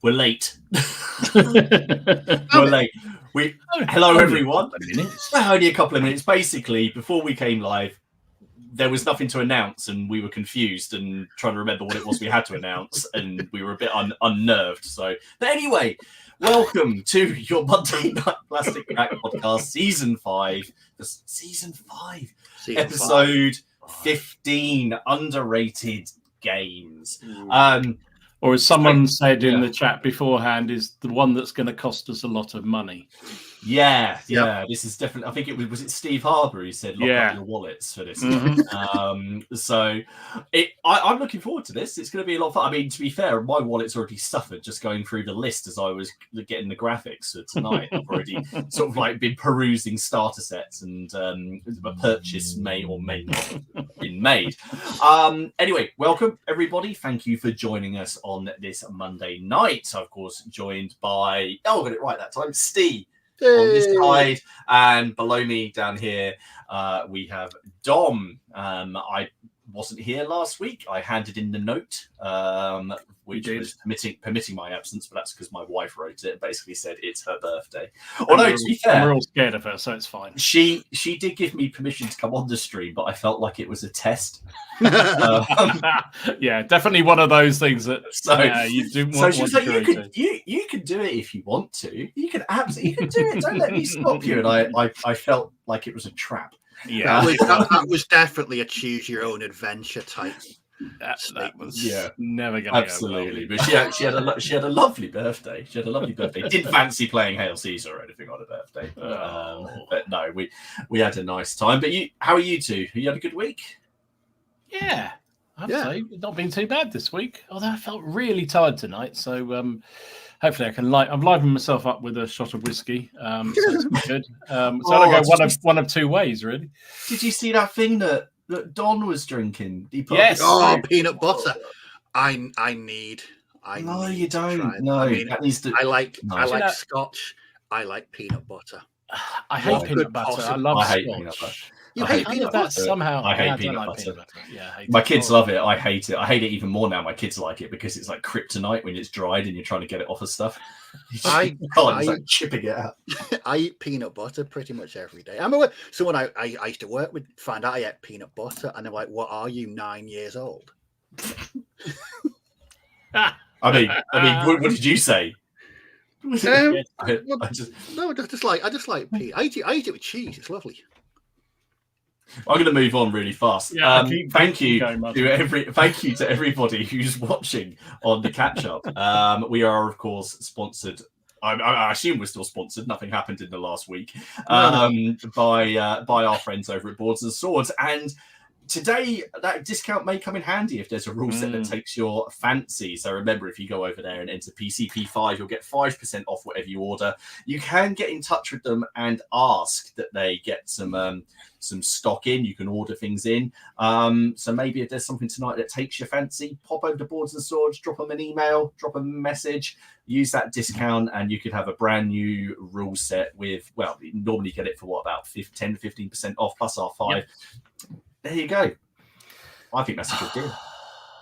We're late. We're late. Hello, everyone. Only a couple of minutes. Basically, before we came live, there was nothing to announce, and we were confused and trying to remember what it was we had to announce, and we were a bit unnerved. So, but anyway, welcome to your Monday Night Plastic Crack Podcast, Season 5. Episode 15, Underrated Games. Or as someone said in the chat beforehand, is the one that's going to cost us a lot of money. Yeah. This is definitely. I think it was it Steve Harbour who said, "Lock up your wallets for this." Mm-hmm. I'm looking forward to this. It's going to be a lot of fun. I mean, to be fair, my wallet's already suffered just going through the list as I was getting the graphics for tonight. I've already sort of like been perusing starter sets, and a purchase may or may not have been made. Anyway, welcome everybody. Thank you for joining us on this Monday night. Of course, joined by I got it right that time, Steve. On this side, and below me down here, we have Dom. I wasn't here last week. I handed in the note, which was permitting my absence, but that's because my wife wrote it. Basically said it's her birthday. Although, to be fair, we're all scared of her, so it's fine. She did give me permission to come on the stream, but I felt like it was a test. Yeah, definitely one of those things that you do want. So she was like, you can do it if you want to. You can do it. Don't let me stop you. And I felt like it was a trap. Yeah, that was definitely a choose your own adventure type. That was never going to absolutely go well. But she had a lovely birthday. Didn't fancy playing Hail Caesar or anything on her birthday, but no, we had a nice time. But how are you two? You had a good week? Yeah, I'd say not been too bad this week. Although I felt really tired tonight, so hopefully I can I've livened myself up with a shot of whiskey, so it's good. So I go one of two ways, really. Did you see that thing that Don was drinking? Yes. Peanut butter. I need. No, you don't. No, I mean, that needs to. I like Scotch. I like peanut butter. I hate peanut butter. I hate peanut butter. You hate peanut butter? Somehow. I hate peanut butter. Yeah, my kids love it. I hate it. I hate it even more now. My kids like it because it's like kryptonite when it's dried and you're trying to get it off of stuff. It's like chipping it out. I eat peanut butter pretty much every day. I remember someone I used to work with found out I ate peanut butter, and they're like, "What are you, 9 years old?" I mean, what did you say? I just like peanut. I eat it with cheese. It's lovely. I'm going to move on really fast. Yeah, thank you to everybody who's watching on the catch up. We are, of course, sponsored. I assume we're still sponsored. Nothing happened in the last week by our friends over at Boards and Swords. And today, that discount may come in handy if there's a rule set that takes your fancy. So remember, if you go over there and enter PCP5, you'll get 5% off whatever you order. You can get in touch with them and ask that they get some stock in. You can order things in. So maybe if there's something tonight that takes your fancy, pop over to Boards and Swords, drop them an email, drop them a message, use that discount, and you could have a brand new rule set with, well, you normally get it for about 10 to 15% off plus R5. Yep. There you go. I think that's a good deal.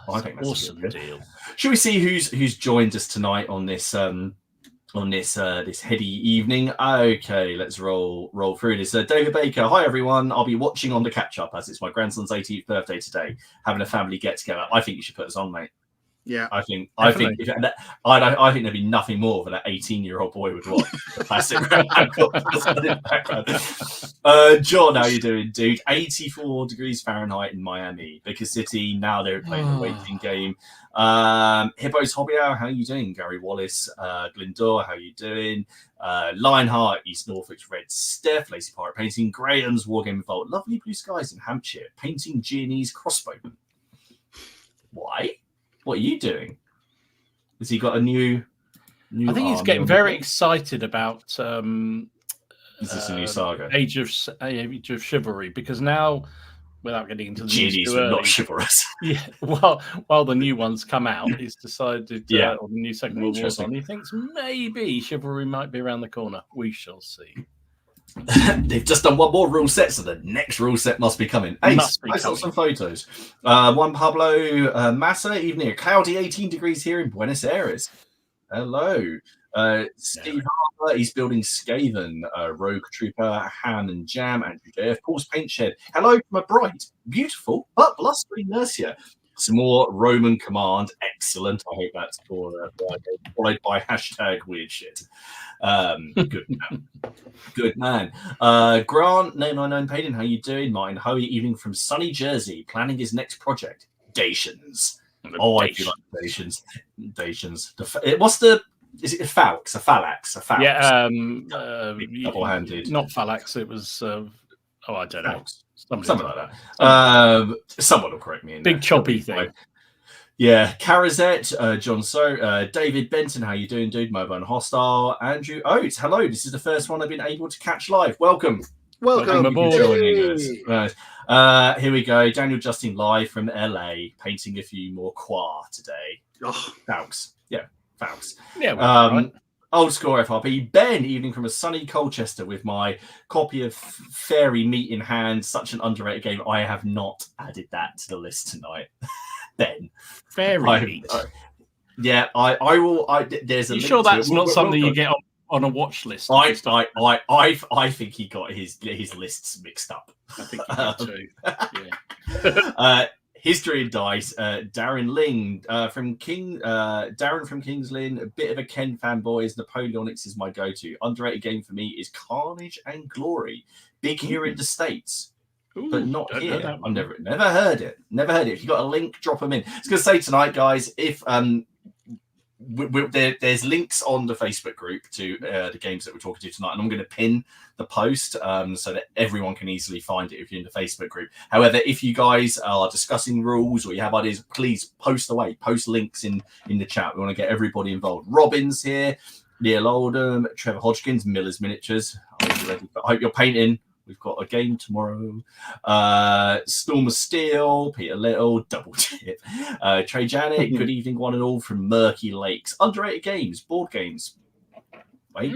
Awesome deal. Should we see who's joined us tonight on this this heady evening? Okay, let's roll through this. David Baker, hi everyone. I'll be watching on the catch up as it's my grandson's 18th birthday today. Having a family get together. I think you should put us on, mate. Yeah, I think there'd be nothing more than an 18-year-old boy would watch the plastic background. John, how you doing, dude? 84 degrees Fahrenheit in Miami, Baker City. Now they're playing the waiting game. Hippos Hobby Hour, how you doing? Gary Wallace, Glendor, how you doing? Lionheart, East Norfolk's Red Steph, Lazy Pirate Painting, Graham's Wargame Vault, Lovely Blue Skies in Hampshire, Painting Genies Crossbowman. Why? What are you doing? Has he got a new I think he's getting very excited about is this a new saga? Age of Chivalry, because now, without getting into the genies are not chivalrous. Yeah, while the new ones come out, he's decided or the new Second World War's on. He thinks maybe Chivalry might be around the corner. We shall see. They've just done one more rule set, so the next rule set must be coming. I saw some photos. One Pablo Massa, evening, a cloudy 18 degrees here in Buenos Aires. Hello. Steve Harper, he's building Skaven, Rogue Trooper, Han and Jam, Andrew JF, Paul's Paint Shed. Hello from a bright, beautiful, but blustery Mercia. Some more Roman command. Excellent. I hope that's for followed by hashtag weird shit. Good man. Good man. Grant, 999 Payton, how you doing? Martin Hoey, evening from sunny Jersey, planning his next project. Dations. Oh, I do like Dations. Dations. What's the... Is it a phalanx? A phalanx? A phalanx? Yeah, double-handed. Not phalanx. It was. I don't know. Something like that. Someone will correct me. Big choppy thing. Yeah, Carazette, John David Benton, how you doing, dude? Mobile and Hostile. Andrew Oates, hello. This is the first one I've been able to catch live. Welcome. Welcome aboard. Here we go. Daniel Justin live from LA, painting a few more qua today. Oh, thanks. Yeah, thanks. Yeah. Right. Old score FRP. Ben, evening from a sunny Colchester with my copy of Fairy Meat in Hand. Such an underrated game. I have not added that to the list tonight. Ben. Fairy Meat. Yeah, I will. There's a. You sure that's not something you get on a watch list? I think he got his lists mixed up. I think he did too. Yeah. History and Dice, Darren Ling from Darren from King's Lynn, a bit of a Ken fanboy. Is Napoleonics is my go-to. Underrated game for me is Carnage and Glory. Big here in the States, but not here. I've never heard it. Never heard it. If you got a link, drop them in. I was going to say tonight, guys, if there's links on the Facebook group to the games that we're talking to tonight, and I'm going to pin the post so that everyone can easily find it if you're in the Facebook group. However, if you guys are discussing rules or you have ideas, please post away, post links in the chat. We want to get everybody involved. Robin's here, Neil Oldham, Trevor Hodgkins, Miller's Miniatures. I hope you're painting. We've got a game tomorrow. Storm of Steel, Peter Little, Double Tip. Trey Janet, good evening, one and all from Murky Lakes. Underrated games, board games.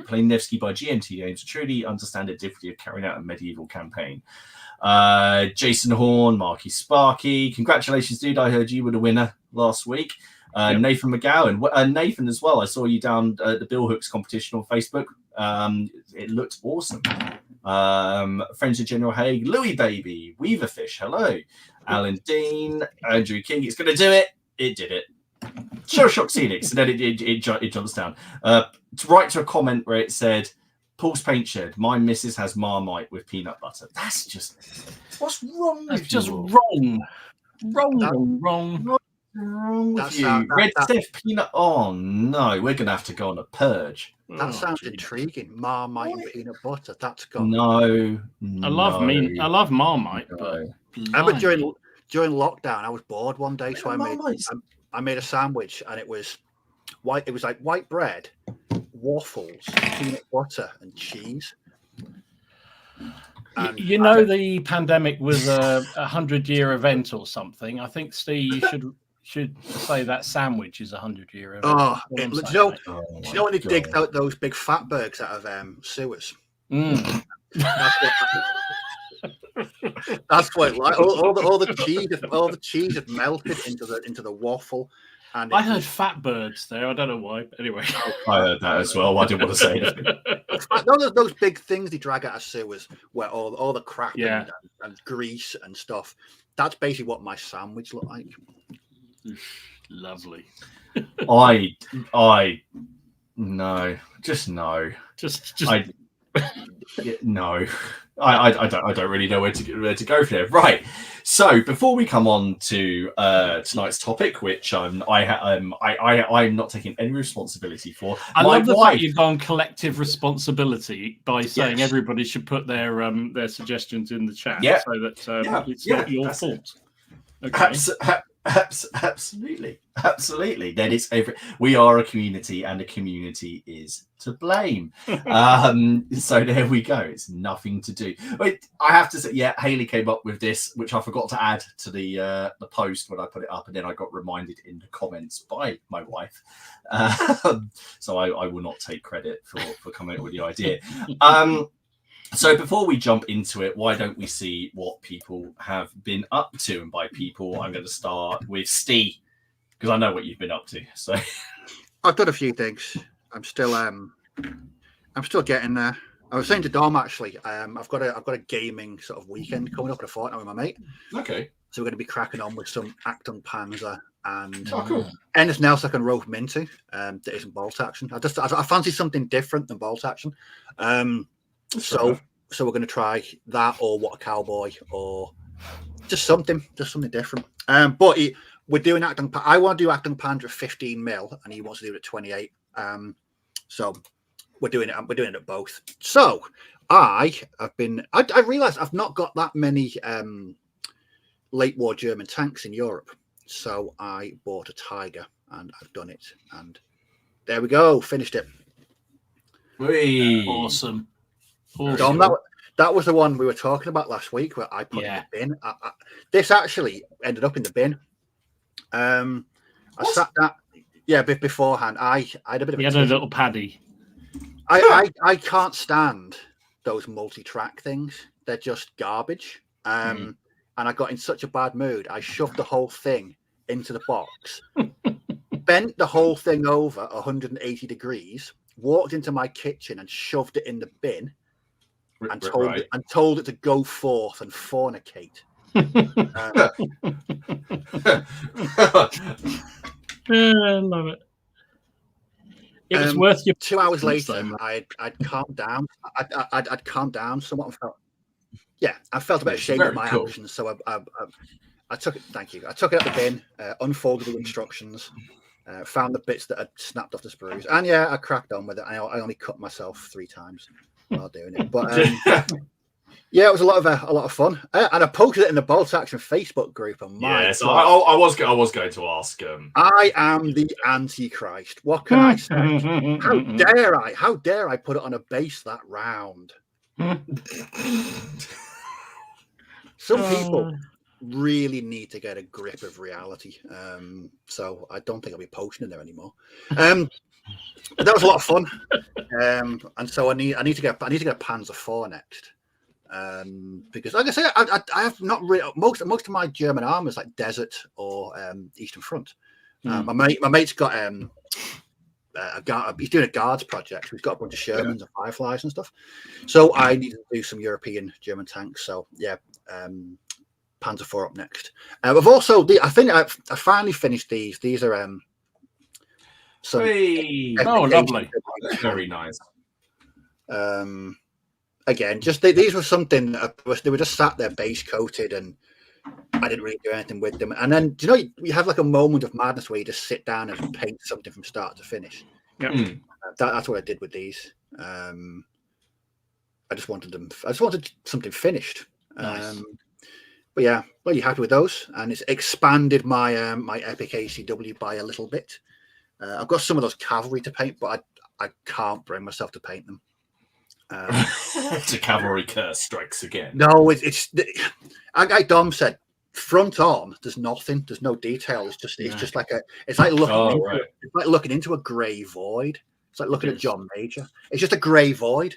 Playing Nevsky by GMT Games. Truly understand the difficulty of carrying out a medieval campaign. Jason Horn, Marky Sparky. Congratulations, dude. I heard you were the winner last week. Nathan McGowan. And Nathan as well. I saw you down at the Bill Hooks competition on Facebook. It looked awesome. Friends of General Haig, Louis Baby, Weaverfish, hello, Alan Dean, Andrew King. It's going to do it. It did it. Show Shock Scenics, and then it jumps down. To write to a comment where it said, Paul's Paint Shed, my missus has Marmite with peanut butter. That's just, what's wrong with you? Just wrong. Wrong with you. Red Steph peanut. Oh no, we're gonna have to go on a purge. That sounds intriguing. Marmite and peanut butter. That's gone. No. I love Marmite, but I remember during lockdown, I was bored one day, so I made a sandwich, and it was white. It was like white bread, waffles, peanut butter, and cheese. And the pandemic was a 100-year event or something. I think, Steve, you should say that sandwich is a 100-year event. Do you know when they dig out those big fatbergs out of sewers? That's what like all the cheese had melted into the waffle. And I heard fat birds there. I don't know why. Anyway, I heard that as well. I didn't want to say anything. Those big things they drag out of sewers where all the crap and grease and stuff. That's basically what my sandwich looked like. Lovely. No. I don't really know where to go from there. Right. So before we come on to tonight's topic, which I'm not taking any responsibility for. I love the fact you've gone collective responsibility by saying everybody should put their suggestions in the chat, so that it's not your fault. Okay. Absolutely. Then we are a community, and the community is to blame. So there we go. It's nothing to do. Wait, I have to say, Haley came up with this, which I forgot to add to the post when I put it up, and then I got reminded in the comments by my wife. So I will not take credit for coming up with the idea. So before we jump into it, why don't we see what people have been up to? And by people, I'm going to start with Steve, because I know what you've been up to. So I've done a few things. I'm still getting there. I was saying to Dom actually, I've got a gaming sort of weekend coming up in a fortnight with my mate. Okay. So we're going to be cracking on with some Achtung Panzer and cool. anything else I can rope them into that isn't bolt action. I fancy something different than bolt action. So we're going to try that or What a Cowboy or just something different. But we're doing Achtung. I want to do Achtung Panzer at 15 mil, and he wants to do it at 28. So we're doing it. We're doing it at both. So I realised I've not got that many late war German tanks in Europe. So I bought a Tiger and I've done it. And there we go. Finished it. Awesome. Dom, that was the one we were talking about last week where I put in the bin. This actually ended up in the bin. I sat that beforehand. I had a bit of a little paddy. I can't stand those multi-track things. They're just garbage. And I got in such a bad mood. I shoved the whole thing into the box, bent the whole thing over 180 degrees, walked into my kitchen and shoved it in the bin and told it to go forth and fornicate. I love it. It was worth your 2 hours later. I'd calmed down. I'd calmed down somewhat and felt. Yeah, I felt a bit ashamed of my actions, so I took it. Thank you. I took it out the bin, unfolded the instructions, found the bits that had snapped off the sprues, and I cracked on with it. I only cut myself 3 times while doing it, but it was a lot of fun. And I posted it in the Bolt Action Facebook group. And I was going to ask. I am the Antichrist. What can I say? How dare I put it on a base that round? Some people really need to get a grip of reality. So I don't think I'll be posting in there anymore. That was a lot of fun. And so I need to get a Panzer IV next. Because like I say, I have not really most of my German armors like Desert or Eastern Front. My mate's got he's doing a guards project. He's got a bunch of Shermans and Fireflies and stuff. So I need to do some European German tanks. So Panzer IV up next. I've also I finally finished these. These are lovely, very nice. Again, just these were something they were just sat there base coated, and I didn't really do anything with them. And then you have like a moment of madness where you just sit down and paint something from start to finish. Yeah, that's what I did with these. I just wanted something finished. Nice. But yeah, well, you're happy with those, and it's expanded my my epic ACW by a little bit. I've got some of those cavalry to paint, but I can't bring myself to paint them. The cavalry curse strikes again. No, it's like Dom said, front on. There's nothing. There's no detail. It's just like it's like looking into a grey void. It's like looking at John Major. It's just a grey void.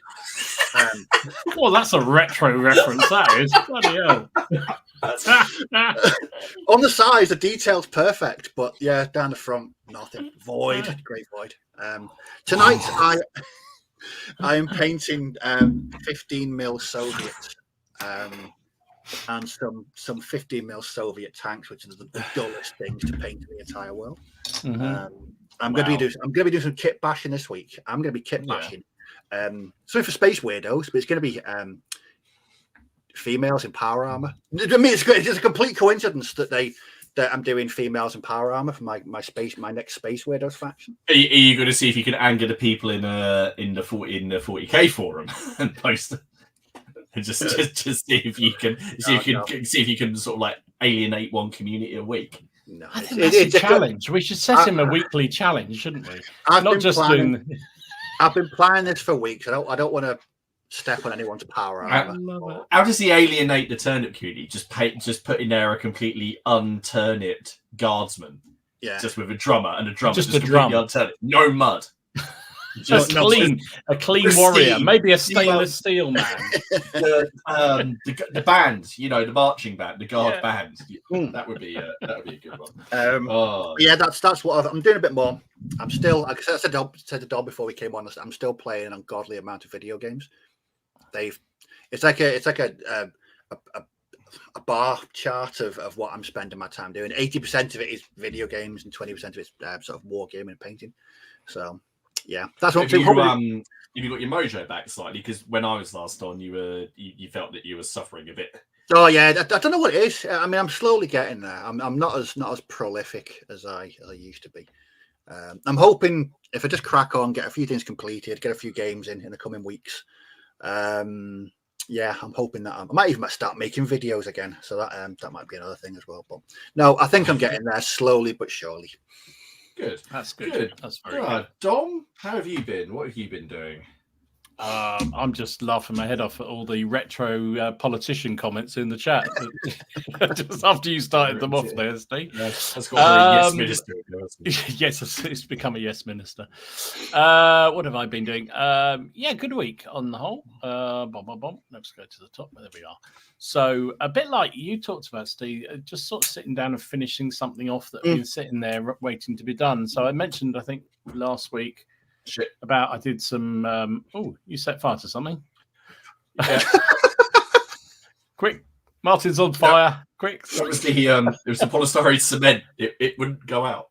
Well, that's a retro reference. That is bloody hell. On the sides, the detail's perfect, but down the front, nothing. Void, grey void. Tonight, I am painting 15 mil Soviet and some 15 mil Soviet tanks, which is the dullest things to paint in the entire world. I'm going to be doing some kit bashing this week. I'm going to be kit bashing. Sorry for Space Weirdos, but it's going to be females in power armor. I mean, it's a complete coincidence that I'm doing females in power armor for my next Space Weirdos faction. Are you going to see if you can anger the people in the 40k forum and post them? Just see if you can sort of like alienate one community a week. No, I think it's a challenge. We should set him a weekly challenge, shouldn't we? I've been planning this for weeks. I don't want to step on anyone's power armor. How does he alienate the turnip community? Just put in there a completely unturniped guardsman, just with a drummer and a drummer, just completely unturnip, no mud. Just a clean warrior, maybe a stainless steel man. The band, the marching band, the guard band. That would be a good one. Yeah, that's what I'm doing a bit more. I'm still, like I said to Dom before we came on. I'm still playing an ungodly amount of video games. It's like a bar chart of what I'm spending my time doing. 80% of it is video games, and 20% of it's sort of wargaming and painting. So, yeah, that's what I'm doing. Have you got your mojo back slightly? Because when I was last on, you felt that you were suffering a bit. Oh yeah, I don't know what it is. I mean, I'm slowly getting there. I'm not as prolific as I used to be. I'm hoping if I just crack on, get a few things completed, get a few games in the coming weeks. Yeah, I'm hoping that I might even start making videos again. So that might be another thing as well. But no, I think I'm getting there slowly but surely. Good. That's good. That's very good. Dom, how have you been? What have you been doing? I'm just laughing my head off at all the retro politician comments in the chat. Just after you started them off there, Steve. That's got yes minister. Yes, it's become a yes minister. What have I been doing? Yeah, good week on the whole. Let's go to the top. There we are. So a bit like you talked about, Steve, just sort of sitting down and finishing something off that had been sitting there waiting to be done. So I mentioned, I think, last week, I did some you set fire to something. Yeah. Quick, Martin's on fire. Quick. It was it was the polystyrene cement. It wouldn't go out.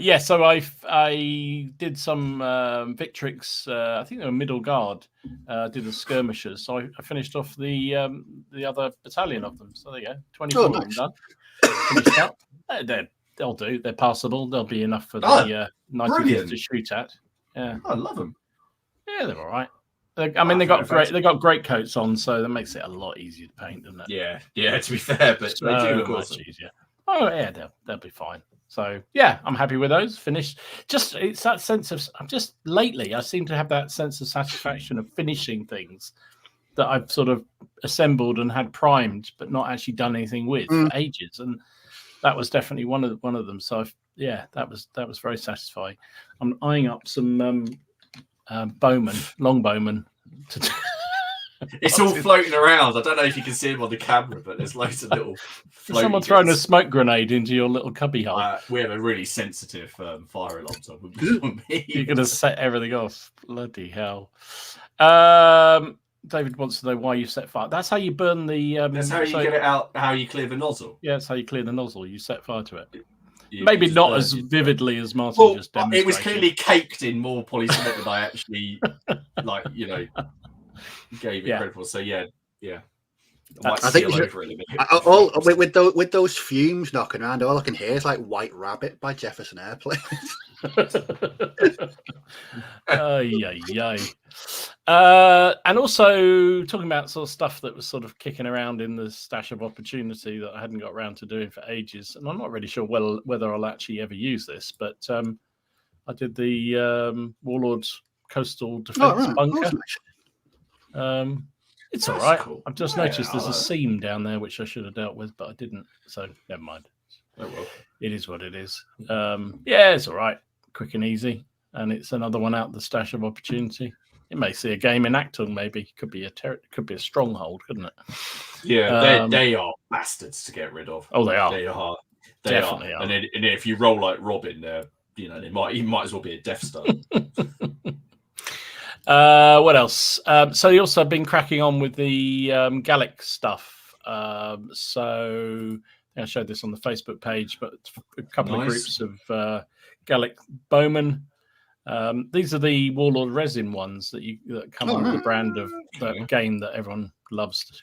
Yeah, so I did some Victrix, I think they were middle guard, did the skirmishers. So I finished off the other battalion of them. So there you go, 24 of them done. Finished up. They'll do. They're passable. They'll be enough for the 90 to shoot at. Yeah, I love them. Yeah, they're all right. I mean, they got great coats on, so that makes it a lot easier to paint, doesn't it? Yeah. To be fair, but so they do look much easier. Oh yeah, they'll be fine. So yeah, I'm happy with those. Finished. It's that sense of lately I seem to have that sense of satisfaction of finishing things that I've sort of assembled and had primed, but not actually done anything with for ages. And that was definitely one of them. So that was very satisfying. I'm eyeing up some long bowmen. It's all floating around. I don't know if you can see them on the camera, but there's loads of little. Someone throwing a smoke grenade into your little cubby hole. We have a really sensitive fire alarm, so you're going to set everything off. Bloody hell! David wants to know why you set fire. That's how you burn the. That's how you get it out. How you clear the nozzle. Yeah, that's how you clear the nozzle. You set fire to it. Maybe not as vividly as Martin just demonstrated. It was clearly caked in more polycement than I actually gave it credit for. So yeah. I think with those fumes knocking around, all I can hear is like "White Rabbit" by Jefferson Airplane. And also talking about sort of stuff that was sort of kicking around in the stash of opportunity that I hadn't got around to doing for ages, and I'm not really sure whether I'll actually ever use this, but I did the Warlords Coastal Defense Bunker. It's all right. Cool. I've just noticed there's a seam down there which I should have dealt with, but I didn't. So never mind. Oh well. It is what it is. It's all right. Quick and easy. And it's another one out the stash of opportunity. It may see a game in Acton, maybe. Could be a stronghold, couldn't it? Yeah, they are bastards to get rid of. Oh, they are. They are. Definitely are. And then if you roll like Robin, he might as well be a Death Star. What else? So you also have been cracking on with the Gallic stuff. So I showed this on the Facebook page, but a couple of groups of Gallic bowmen. These are the Warlord resin ones that come under the brand of the game that everyone loves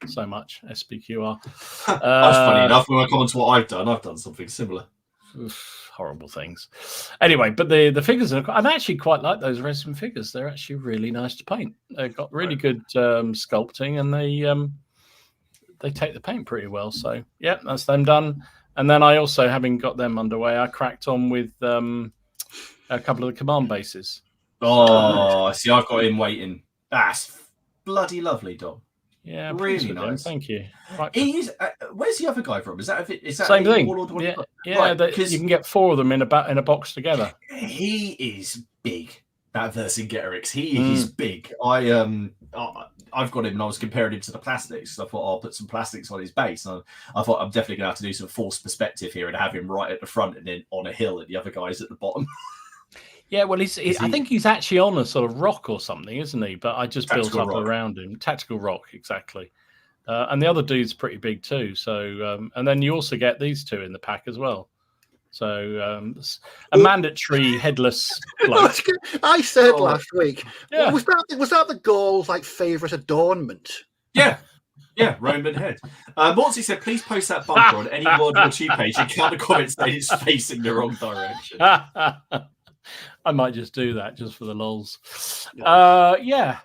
so much, SPQR. That's funny enough. When I come on to what I've done something similar. Horrible things. Anyway, but the figures I actually quite like those resin figures. They're actually really nice to paint. They've got really good sculpting, and they take the paint pretty well. So yeah, that's them done. And then I also, having got them underway, I cracked on with a couple of the command bases. Oh, see, I've got him waiting. That's bloody lovely, Dom. Yeah, I'm Really pleased with him. nice. Thank you. Right. He's where's the other guy from? Is that Same a thing. Warlord one? Yeah, Right, you can get 4 of them in a box together. He is big. That Vercingetorix, he's big. I've got him, and I was comparing him to the plastics. So I thought I'll put some plastics on his base. And I thought I'm definitely gonna have to do some forced perspective here and have him right at the front and then on a hill, and the other guys at the bottom. Yeah, well, I think he's actually on a sort of rock or something, isn't he? But I just built up around him. Tactical rock, exactly. And the other dude's pretty big too. So, and then you also get these 2 in the pack as well. So, a mandatory headless bloke. I said last week. Yeah. Was that the Gaul's favourite adornment? Yeah. Yeah, Roman head. Mortsy said, please post that bunker on any World War II page and count the comments saying it's facing the wrong direction. I might just do that just for the lols. Yeah.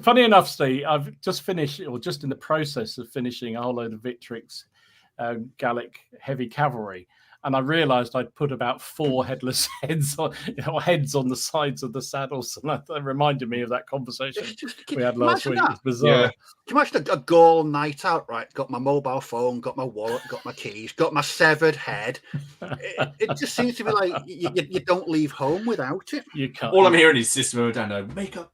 Funny enough, Steve, I've just finished, or just in the process of finishing, a whole load of Victrix Gallic heavy cavalry. And I realised I'd put about 4 headless heads on the sides of the saddles, and that reminded me of that conversation we had last week. It's bizarre. Yeah. Can you imagine a Gaul night out? Right, got my mobile phone, got my wallet, got my keys, got my severed head. It just seems to be like you don't leave home without it. You can't. All I'm hearing is Sister Modano, makeup.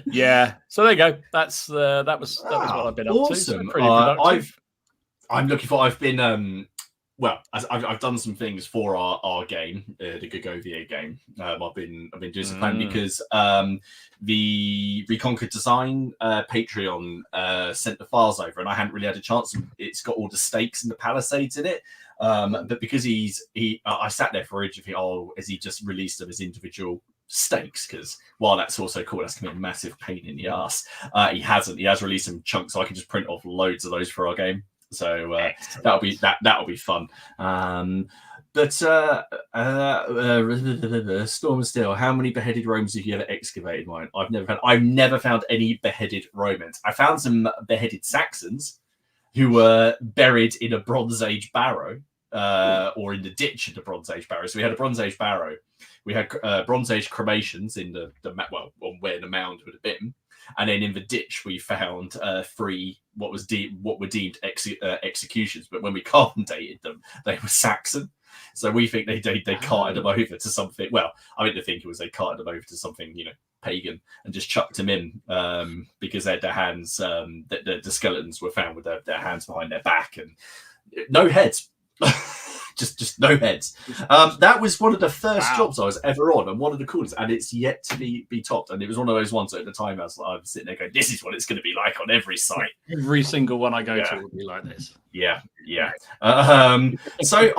Yeah. So there you go. That was what I've been up to. So pretty productive. I'm looking for. I've been I've done some things for our game, the Gagovia game. I've been doing some planning because the Reconquered Design Patreon sent the files over, and I hadn't really had a chance. It's got all the stakes and the palisades in it. But because I sat there for ages thinking, has he just released them as individual stakes? Because while that's also cool, that's gonna be a massive pain in the ass. He hasn't. He has released some chunks, so I can just print off loads of those for our game. So that'll be fun. But Storm and Steel, how many beheaded Romans have you ever excavated? Mine, I've never found any beheaded Romans. I found some beheaded Saxons who were buried in a Bronze Age barrow, or in the ditch of the Bronze Age barrow. So we had a Bronze Age barrow. We had Bronze Age cremations in the on where the mound would have been. And then in the ditch, we found 3 what were deemed executions. But when we carbon dated them, they were Saxon. So we think they carted them over to something. Well, I mean, the thinking was they carted them over to something, pagan, and just chucked them in because they had their hands. The skeletons were found with their hands behind their back and no heads. just no heads. That was one of the first jobs I was ever on, and one of the coolest, and it's yet to be topped. And it was one of those ones at the time I was sitting there going, "This is what it's going to be like on every site. Every single one I go to will be like this." Yeah. So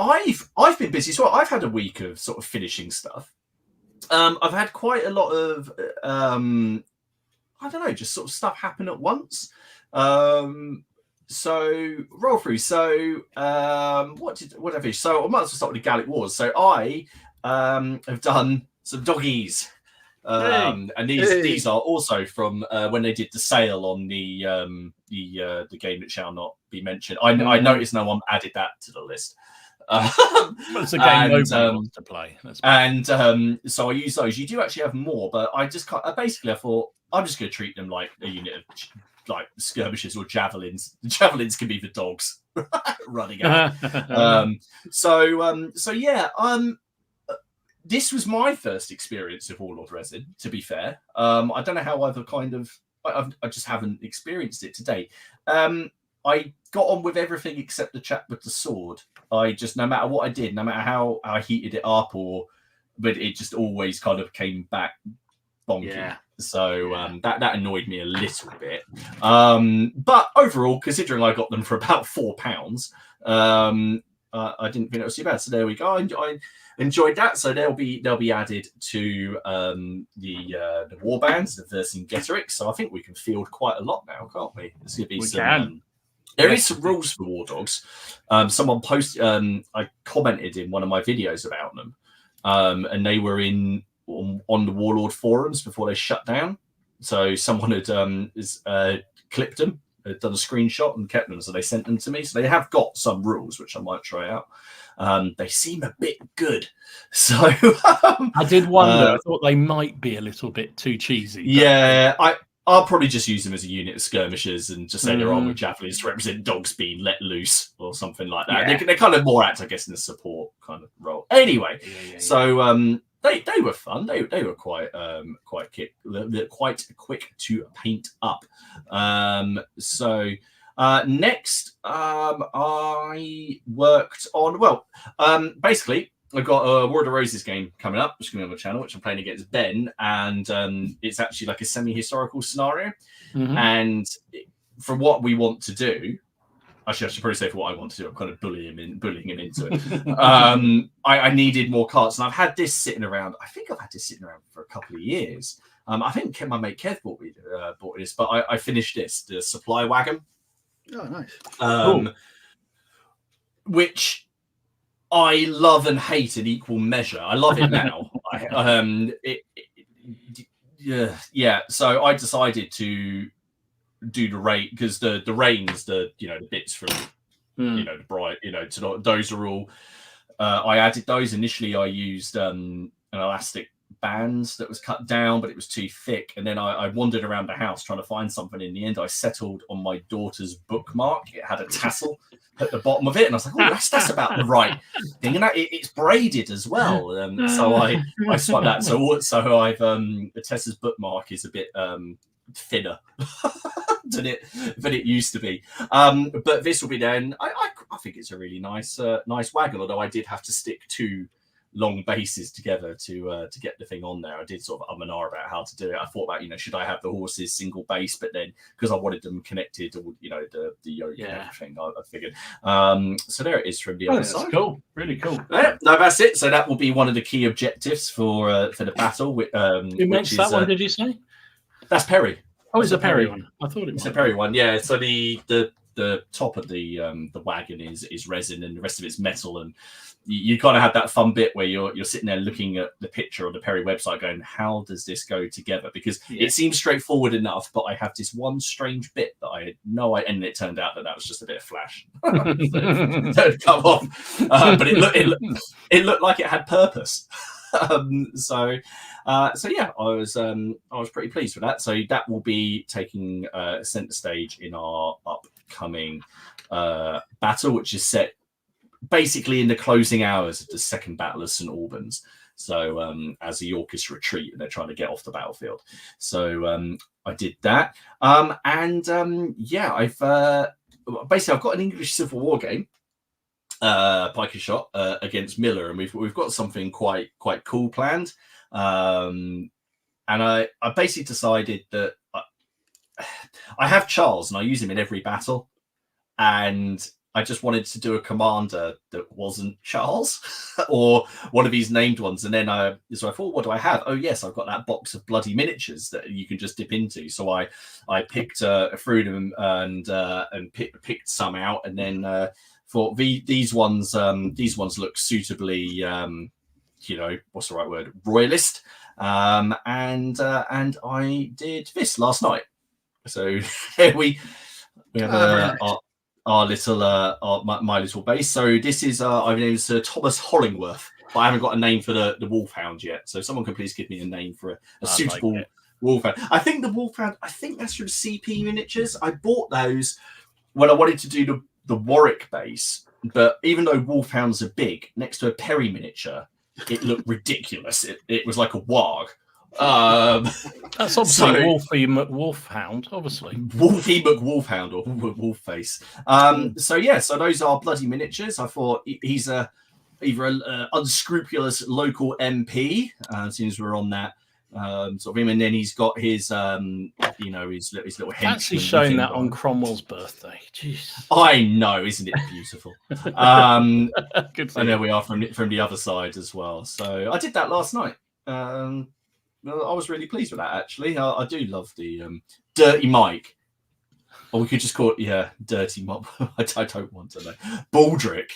I've been busy as well. I've had a week of sort of finishing stuff. I've had quite a lot of I don't know, just sort of stuff happen at once. So roll through. So what have you? So I might as well start with the Gallic Wars. So I have done some doggies, and these are also from when they did the sale on the game that shall not be mentioned. I noticed no one added that to the list. It's a game nobody wants to play. So I use those. You do actually have more, but I just can't. Basically, I thought I'm just going to treat them like a unit of like skirmishes or javelins. The javelins can be the dogs running out. This was my first experience of Warlord Resin, to be fair. I don't know how I just haven't experienced it to date. I got on with everything except the chap with the sword. No matter what I did, no matter how I heated it up, but it just always kind of came back bonky. Yeah. So that annoyed me a little bit. But overall, considering I got them for about £4, I didn't think it was too bad. So there we go. I enjoyed that. So they'll be added to the war bands, the Vercingetorix. So I think we can field quite a lot now, can't we? There's going to be there is some rules for War Dogs. Someone posted. I commented in one of my videos about them, and they were on the Warlord forums before they shut down. So someone had clipped them, had done a screenshot and kept them. So they sent them to me. So they have got some rules, which I might try out. they seem a bit good. So I did wonder. I thought they might be a little bit too cheesy. Yeah, I'll probably just use them as a unit of skirmishers and just say they're armored javelins to represent dogs being let loose or something like that. Yeah. They're kind of more act, I guess, in the support kind of role. Anyway, so they were fun. They were quite quick to paint up. Next, I worked on basically. I've got a War of the Roses game coming up, which is going to be on the channel, which I'm playing against Ben, and it's actually like a semi-historical scenario. And for what we want to do, actually, I should probably say for what I want to do, I'm kind of bullying him into it. I needed more cards, and I've had this sitting around. I think I've had this sitting around for a couple of years. I think my mate Kev bought this, but I finished the supply wagon. Oh, nice. Cool. Which I love and hate in equal measure. I love it now. So I decided to do the rain because the reins, the bits from the bright, those are all. I added those initially. I used an elastic bands that was cut down, but it was too thick. And then I wandered around the house trying to find something. In the end, I settled on my daughter's bookmark. It had a tassel at the bottom of it, and I was like, "Oh, that's about the right thing." And it's braided as well. So I swiped that. So I've Tessa's bookmark is a bit thinner than it used to be. But this will be then. I think it's a really nice wagon. Although I did have to stick two long bases together to get the thing on there. I did sort of about how to do it. I thought about, should I have the horses single base, but then because I wanted them connected to the yoke and everything, I figured. So there it is from the other side. That's cool, really cool. Yeah, no, that's it. So that will be one of the key objectives for the battle. Who makes that one? Did you say? That's Perry. Oh, it's a Perry one. I thought it was a Perry one. Yeah. So the top of the wagon is resin, and the rest of it's metal, and you kind of have that fun bit where you're sitting there looking at the picture on the Perry website going, how does this go together? Because it seems straightforward enough, but I have this one strange bit that I had and it turned out that was just a bit of flash. Don't come off. But it looked like it had purpose. So yeah, I was pretty pleased with that. So that will be taking center stage in our upcoming battle, which is set basically in the closing hours of the Second Battle of St. Albans. So as the Yorkists retreat and they're trying to get off the battlefield. So I did that. I've got an English Civil War game, Piker Shot against Miller, and we've got something quite cool planned. And I basically decided that I have Charles and I use him in every battle, and I just wanted to do a commander that wasn't Charles or one of these named ones. And then so I thought, what do I have? Oh, yes, I've got that box of bloody miniatures that you can just dip into. So I picked through them and picked some out, and then thought these ones look suitably, what's the right word? Royalist. And I did this last night. So we have our little my little base. So this is I've named Sir Thomas Hollingworth, but I haven't got a name for the Wolfhound yet. So someone can please give me a name for a suitable Wolfhound. I think the Wolfhound, that's from CP Miniatures. I bought those when I wanted to do the Warwick base, but even though Wolfhounds are big, next to a Perry miniature, it looked ridiculous. It was like a warg. That's obviously Wolfie McWolfhound, obviously. Wolfie McWolfhound or Wolfface. So those are bloody miniatures. I thought he's either an unscrupulous local MP, since we're on that sort of him, and then he's got his his little henchman. Actually showing that on Cromwell's birthday. Jeez. I know, isn't it beautiful? Good. And there we are from the other side as well. So I did that last night. I was really pleased with that, actually. I do love the Dirty Mike. Or we could just call it, Dirty Mob. I don't want to know. Baldrick.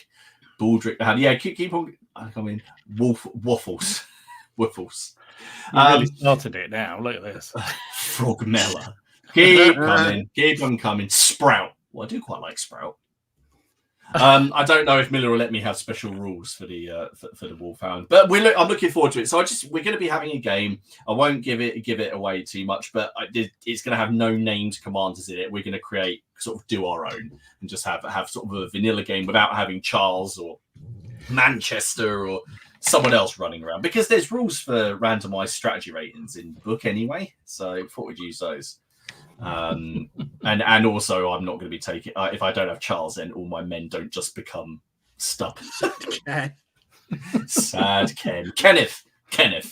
Yeah, keep on. I mean, Waffles. Waffles. You really started it now. Look at this. Frogmella. Keep on coming. Sprout. Well, I do quite like Sprout. I don't know if Miller will let me have special rules for the Wolfhound, but I'm looking forward to it. So we're going to be having a game. I won't give it away too much, but it's going to have no named commanders in it. We're going to do our own and just have sort of a vanilla game without having Charles or Manchester or someone else running around, because there's rules for randomized strategy ratings in the book anyway. So I thought we'd use those. And also I'm not going to be taking if I don't have Charles, then all my men don't just become stubborn. Sad Kenneth. It'll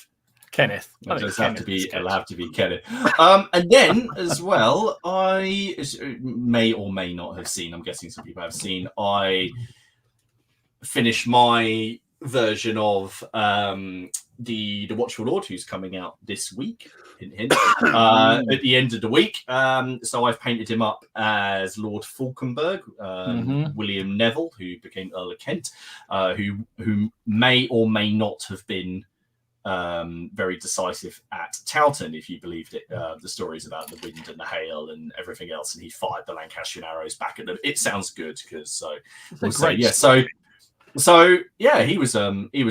have to be Kenneth. And then as well, I may or may not have seen, I'm guessing some people have seen, I finished my version of the Watchful Lord, who's coming out this week. At the end of the week. So I've painted him up as Lord Falkenberg, William Neville, who became Earl of Kent, who may or may not have been very decisive at Towton, if you believed it. The stories about the wind and the hail and everything else, and he fired the Lancastrian arrows back at them. It sounds good, because So yeah, he was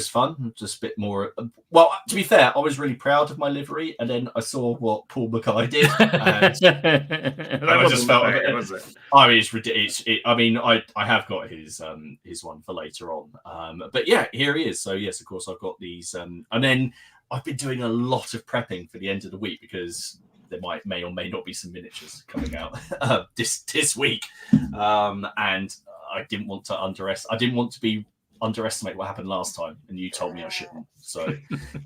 fun. Just a bit more. Well, to be fair, I was really proud of my livery, and then I saw what Paul Mackay did, and I just felt it. Was it? I mean, it's ridiculous. I mean, I have got his one for later on. But yeah, here he is. So yes, of course, I've got these, and then I've been doing a lot of prepping for the end of the week, because there may or may not be some miniatures coming out this week, and I didn't want to underestimate what happened last time, and you told me I shouldn't. So,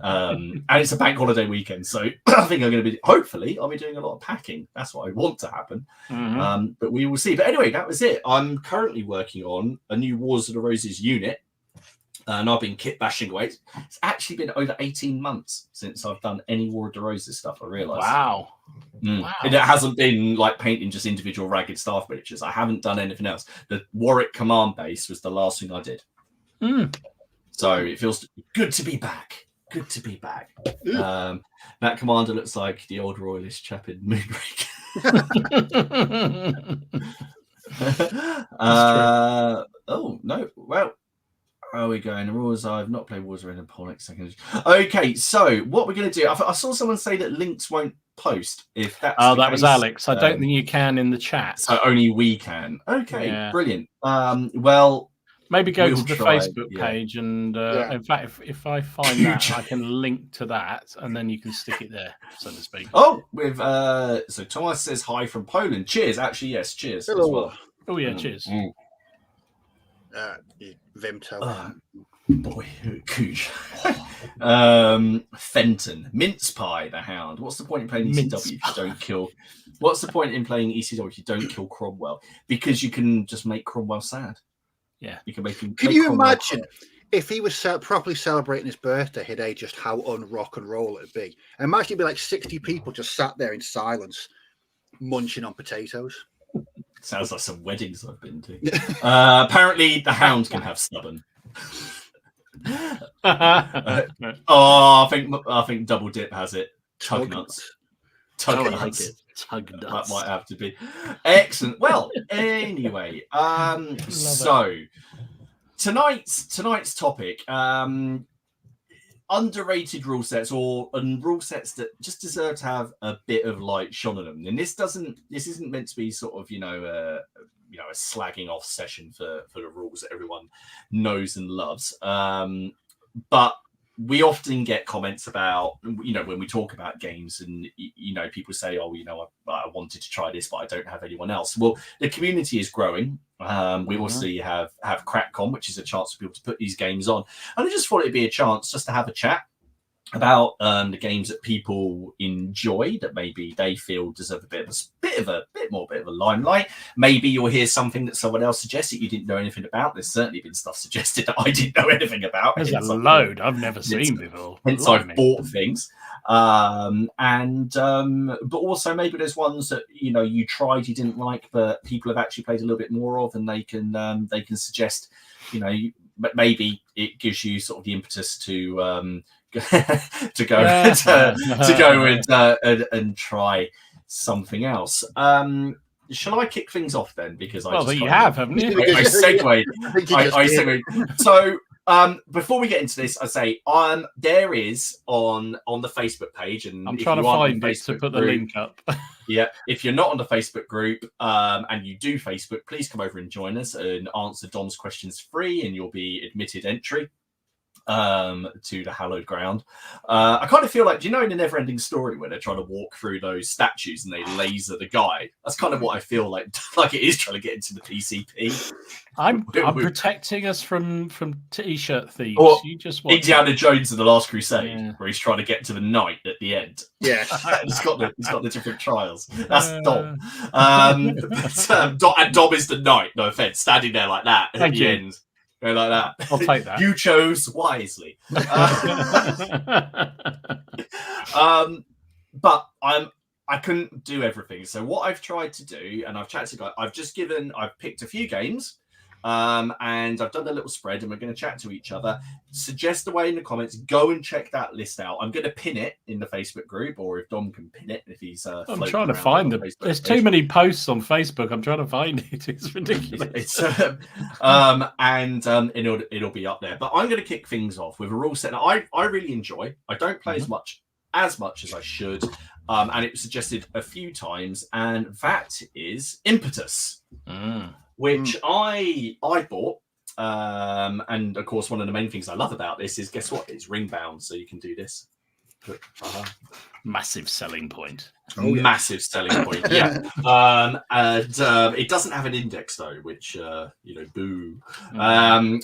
and it's a bank holiday weekend, so I think hopefully I'll be doing a lot of packing. That's what I want to happen. But we will see. But anyway, that was it. I'm currently working on a new Wars of the Roses unit, and I've been kit bashing away. It's actually been over 18 months since I've done any War of the Roses stuff, I realise. Wow. Wow. And it hasn't been like painting just individual ragged staff miniatures. I haven't done anything else. The Warwick command base was the last thing I did. So it feels good to be back. That commander looks like the old royalist chap in Moonbreak. Oh no, well, how are we going? Rules, I've not played Wars in Pollock second. Okay, so what we're going to do, I saw someone say that links won't post if that's that was Alex. I don't think you can in the chat, so only we can. Okay, yeah. Brilliant. Well, maybe go to the Facebook page, and in fact, if I find that, I can link to that, and then you can stick it there, so to speak. Oh, with so Thomas says hi from Poland. Cheers. Actually, yes, cheers. Hello. As well. Oh yeah, cheers. Vimto. Boy, cooch. Fenton, mince pie, the Hound. What's the point in playing ECW if you don't kill? What's the point in playing ECW if you don't kill Cromwell? Because you can just make Cromwell sad. Yeah, you can make him. Can you imagine if he was properly celebrating his birthday? He'd just how un-rock and roll it'd be. Imagine it'd be like 60 people just sat there in silence, munching on potatoes. Sounds like some weddings I've been to. Apparently, the Hound can have stubborn. I think Double Dip has it. Tug nuts. Tug nuts. That might have to be excellent. Well, anyway, so tonight's topic, underrated rule sets and rule sets that just deserve to have a bit of light shone on them. And this isn't meant to be sort of a slagging off session for the rules that everyone knows and loves, but we often get comments about, when we talk about games and, people say, oh, I wanted to try this, but I don't have anyone else. Well, the community is growing. We also have CrackCon, which is a chance for people to put these games on. And I just thought it'd be a chance just to have a chat about the games that people enjoy, that maybe they feel deserve a bit of a limelight. Maybe you'll hear something that someone else suggests that you didn't know anything about. There's certainly been stuff suggested that I didn't know anything about. There's a load I've never seen before. Hence I've bought things. But also maybe there's ones that you tried, you didn't like, but people have actually played a little bit more of, and they can suggest, but maybe it gives you sort of the impetus to go and try something else. shall I kick things off then? Because you have, haven't you? I segued. So before we get into this, I say there is on the Facebook page, and I'm trying to find it to put the link up. Yeah, if you're not on the Facebook group and you do Facebook, please come over and join us and answer Dom's questions free, and you'll be admitted entry to the hallowed ground. I kind of feel like, do you know in the Never-Ending Story where they're trying to walk through those statues and they laser the guy? That's kind of what I feel like it is trying to get into the PCP. I'm protecting us from t-shirt thieves. Or you just Indiana Jones in The Last Crusade, where he's trying to get to the knight at the end. Yeah, he's got the different trials. That's Dom. And Dom is the knight. No offense, standing there like that at the end. Go like that. I'll take that. You chose wisely. But I couldn't do everything. So what I've tried to do, and I've chatted to guys, I've picked a few games, and I've done a little spread, and we're going to chat to each other. Suggest away in the comments. Go and check that list out. I'm going to pin it in the Facebook group, or if Dom can pin it, if he's. I'm trying to find them. There's too many posts on Facebook. I'm trying to find it. It's ridiculous. It'll be up there. But I'm going to kick things off with a rule set. Now, I really enjoy. I don't play as much as I should, and it was suggested a few times, and that is Impetus. Which I bought, and of course one of the main things I love about this is, guess what? It's ring bound, so you can do this. Massive selling point. Massive selling point. Yeah, and it doesn't have an index though, which boo. Yeah.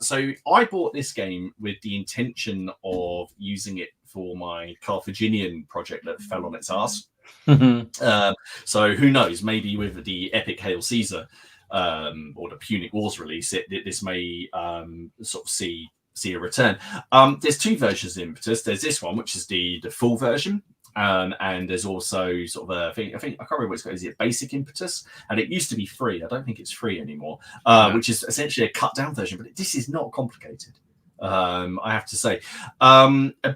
So I bought this game with the intention of using it for my Carthaginian project that fell on its ass. So who knows? Maybe with the Epic Hail Caesar or the Punic Wars release, this may sort of see a return. There's two versions of Impetus. There's this one, which is the full version, and there's also sort of I think I can't remember what it's called. Is it Basic Impetus? And it used to be free. I don't think it's free anymore. Which is essentially a cut down version, but this is not complicated. I have to say,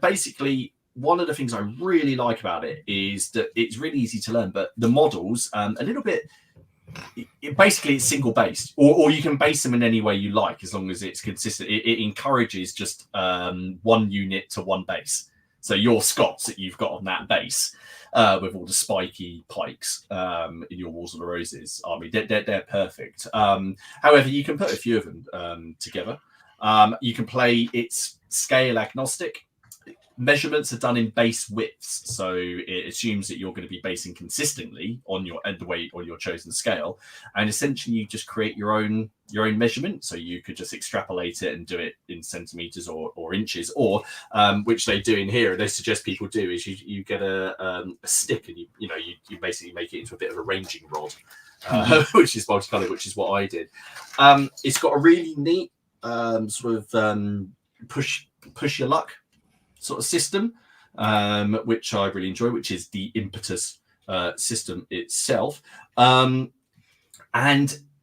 basically. One of the things I really like about it is that it's really easy to learn, but the models, a little bit, basically it's single based, or you can base them in any way you like, as long as it's consistent. It encourages just one unit to one base. So your Scots that you've got on that base, with all the spiky pikes in your Wars of the Roses army, they're perfect. However, you can put a few of them together. You can play its scale agnostic. Measurements are done in base widths, so it assumes that you're going to be basing consistently on your chosen scale, and essentially you just create your own measurement. So you could just extrapolate it and do it in centimeters or inches, or which they do in here. They suggest people do is you get a stick and you basically make it into a bit of a ranging rod, which is multicolored, which is what I did. It's got a really neat sort of push your luck sort of system, which I really enjoy, which is the Impetus system itself. And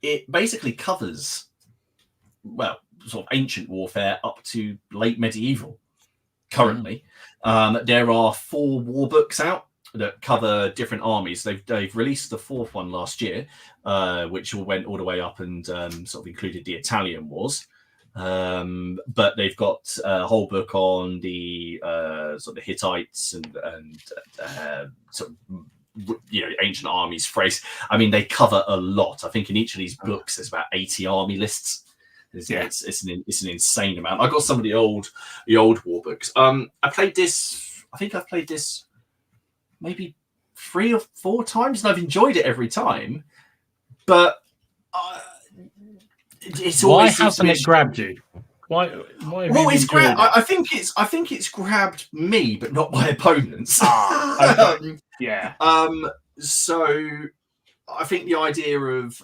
it basically covers, well, sort of ancient warfare up to late medieval currently. There are 4 war books out that cover different armies. They've released the 4th one last year, which went all the way up and sort of included the Italian wars. But they've got a whole book on the sort of Hittites and sort of ancient armies. Phrase. I mean, they cover a lot. I think in each of these books there's about 80 army lists. It's an insane amount. I got some of the old war books. I played this. I think I've played this maybe 3 or 4 times, and I've enjoyed it every time. But it's always. Why hasn't it grabbed you? Why well, it's grabbed. I think it's grabbed me, but not my opponents. Okay. Yeah. So I think the idea of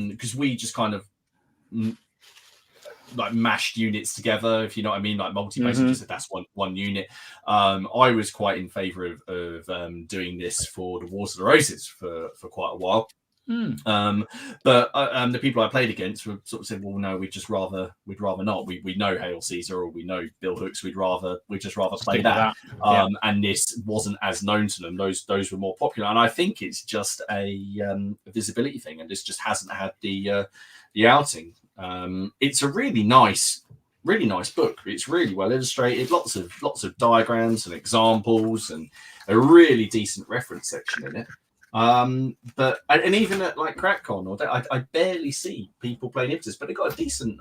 because we just kind of like mashed units together, if you know what I mean, like multi-base, just that's one unit. I was quite in favour of doing this for the Wars of the Roses for quite a while. But the people I played against were sort of said, "Well, no, we'd rather not. We know Hail Caesar or we know Bill Hooks. We'd just rather play that." And this wasn't as known to them. Those were more popular, and I think it's just a visibility thing, and this just hasn't had the outing. It's a really nice book. It's really well illustrated. Lots of diagrams and examples, and a really decent reference section in it. But even at like CrackCon, I barely see people playing Impetus, but they've got a decent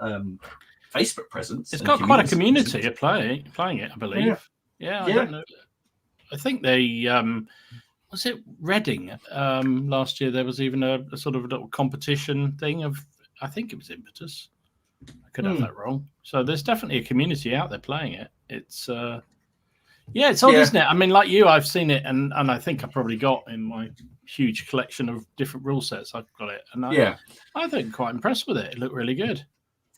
Facebook presence. It's got quite a community of playing it, I believe. Yeah, I don't know. I think they was it Reading last year. There was even a sort of a little competition thing of, I think it was Impetus. I could have that wrong. So there's definitely a community out there playing it. It's it's odd, isn't it? I mean, like you, I've seen it, and I think I probably got in my huge collection of different rule sets. I've got it, and I think quite impressed with it. It looked really good.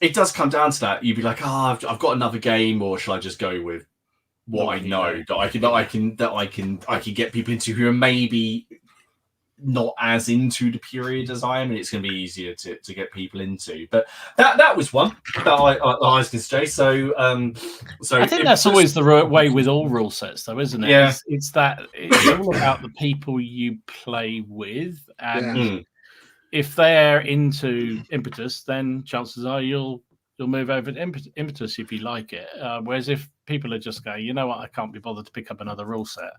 It does come down to that. You'd be like, I've got another game, or shall I just go with what I know that I can get people into who are maybe not as into the period as I am, and it's going to be easier to get people into. But that was one that I was going to say. So I think that's always the way with all rule sets, though, isn't it? Yeah. It's all about the people you play with, and if they're into Impetus, then chances are you'll move over to Impetus if you like it. Whereas if people are just going, you know what, I can't be bothered to pick up another rule set.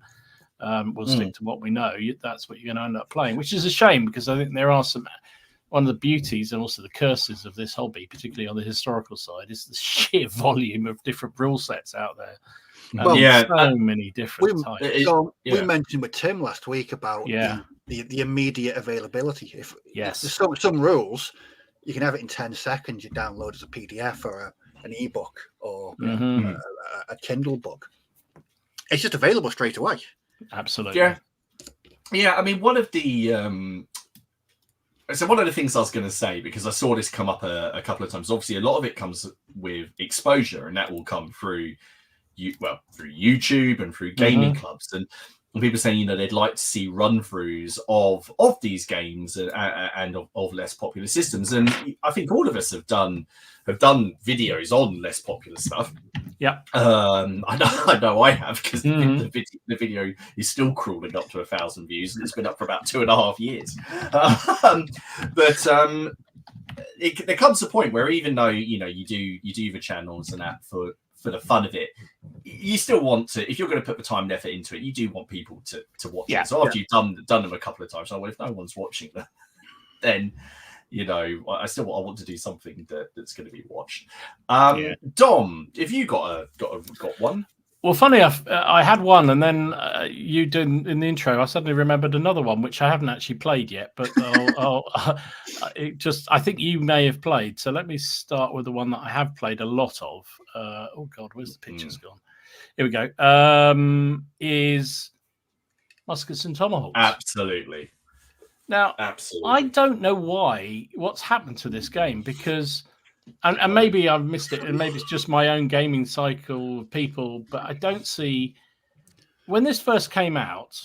We'll stick to what we know. That's what you're going to end up playing, which is a shame, because I think there are one of the beauties and also the curses of this hobby, particularly on the historical side, is the sheer volume of different rule sets out there. So many different types. We mentioned with Tim last week about the immediate availability. If there's some rules, you can have it in 10 seconds. You download as a PDF or an ebook or a Kindle book. It's just available straight away. Absolutely. Yeah. I mean, one of the things I was going to say, because I saw this come up a couple of times. Obviously, a lot of it comes with exposure, and that will come through YouTube and through gaming clubs, and people saying they'd like to see run-throughs of these games and of less popular systems. And I think all of us have done videos on less popular stuff. Yeah, I know I have, because the video is still crawling up to 1,000 views, and it's been up for about 2.5 years. There comes a point where, even though you do the channels and that for the fun of it, you still want to, if you're going to put the time and effort into it, you do want people to watch it. So after you've done them a couple of times, if no one's watching them, then I want to do something that's going to be watched. Dom, have you got one? Well, funny enough, I had one, and then you did in the intro. I suddenly remembered another one which I haven't actually played yet, but I think you may have played. So let me start with the one that I have played a lot of. Oh God, where's the pictures gone? Here we go. Is Muskets and Tomahawks? Absolutely. Now, absolutely. I don't know what's happened to this game, because, and maybe I've missed it, and maybe it's just my own gaming cycle of people, but I don't see, when this first came out,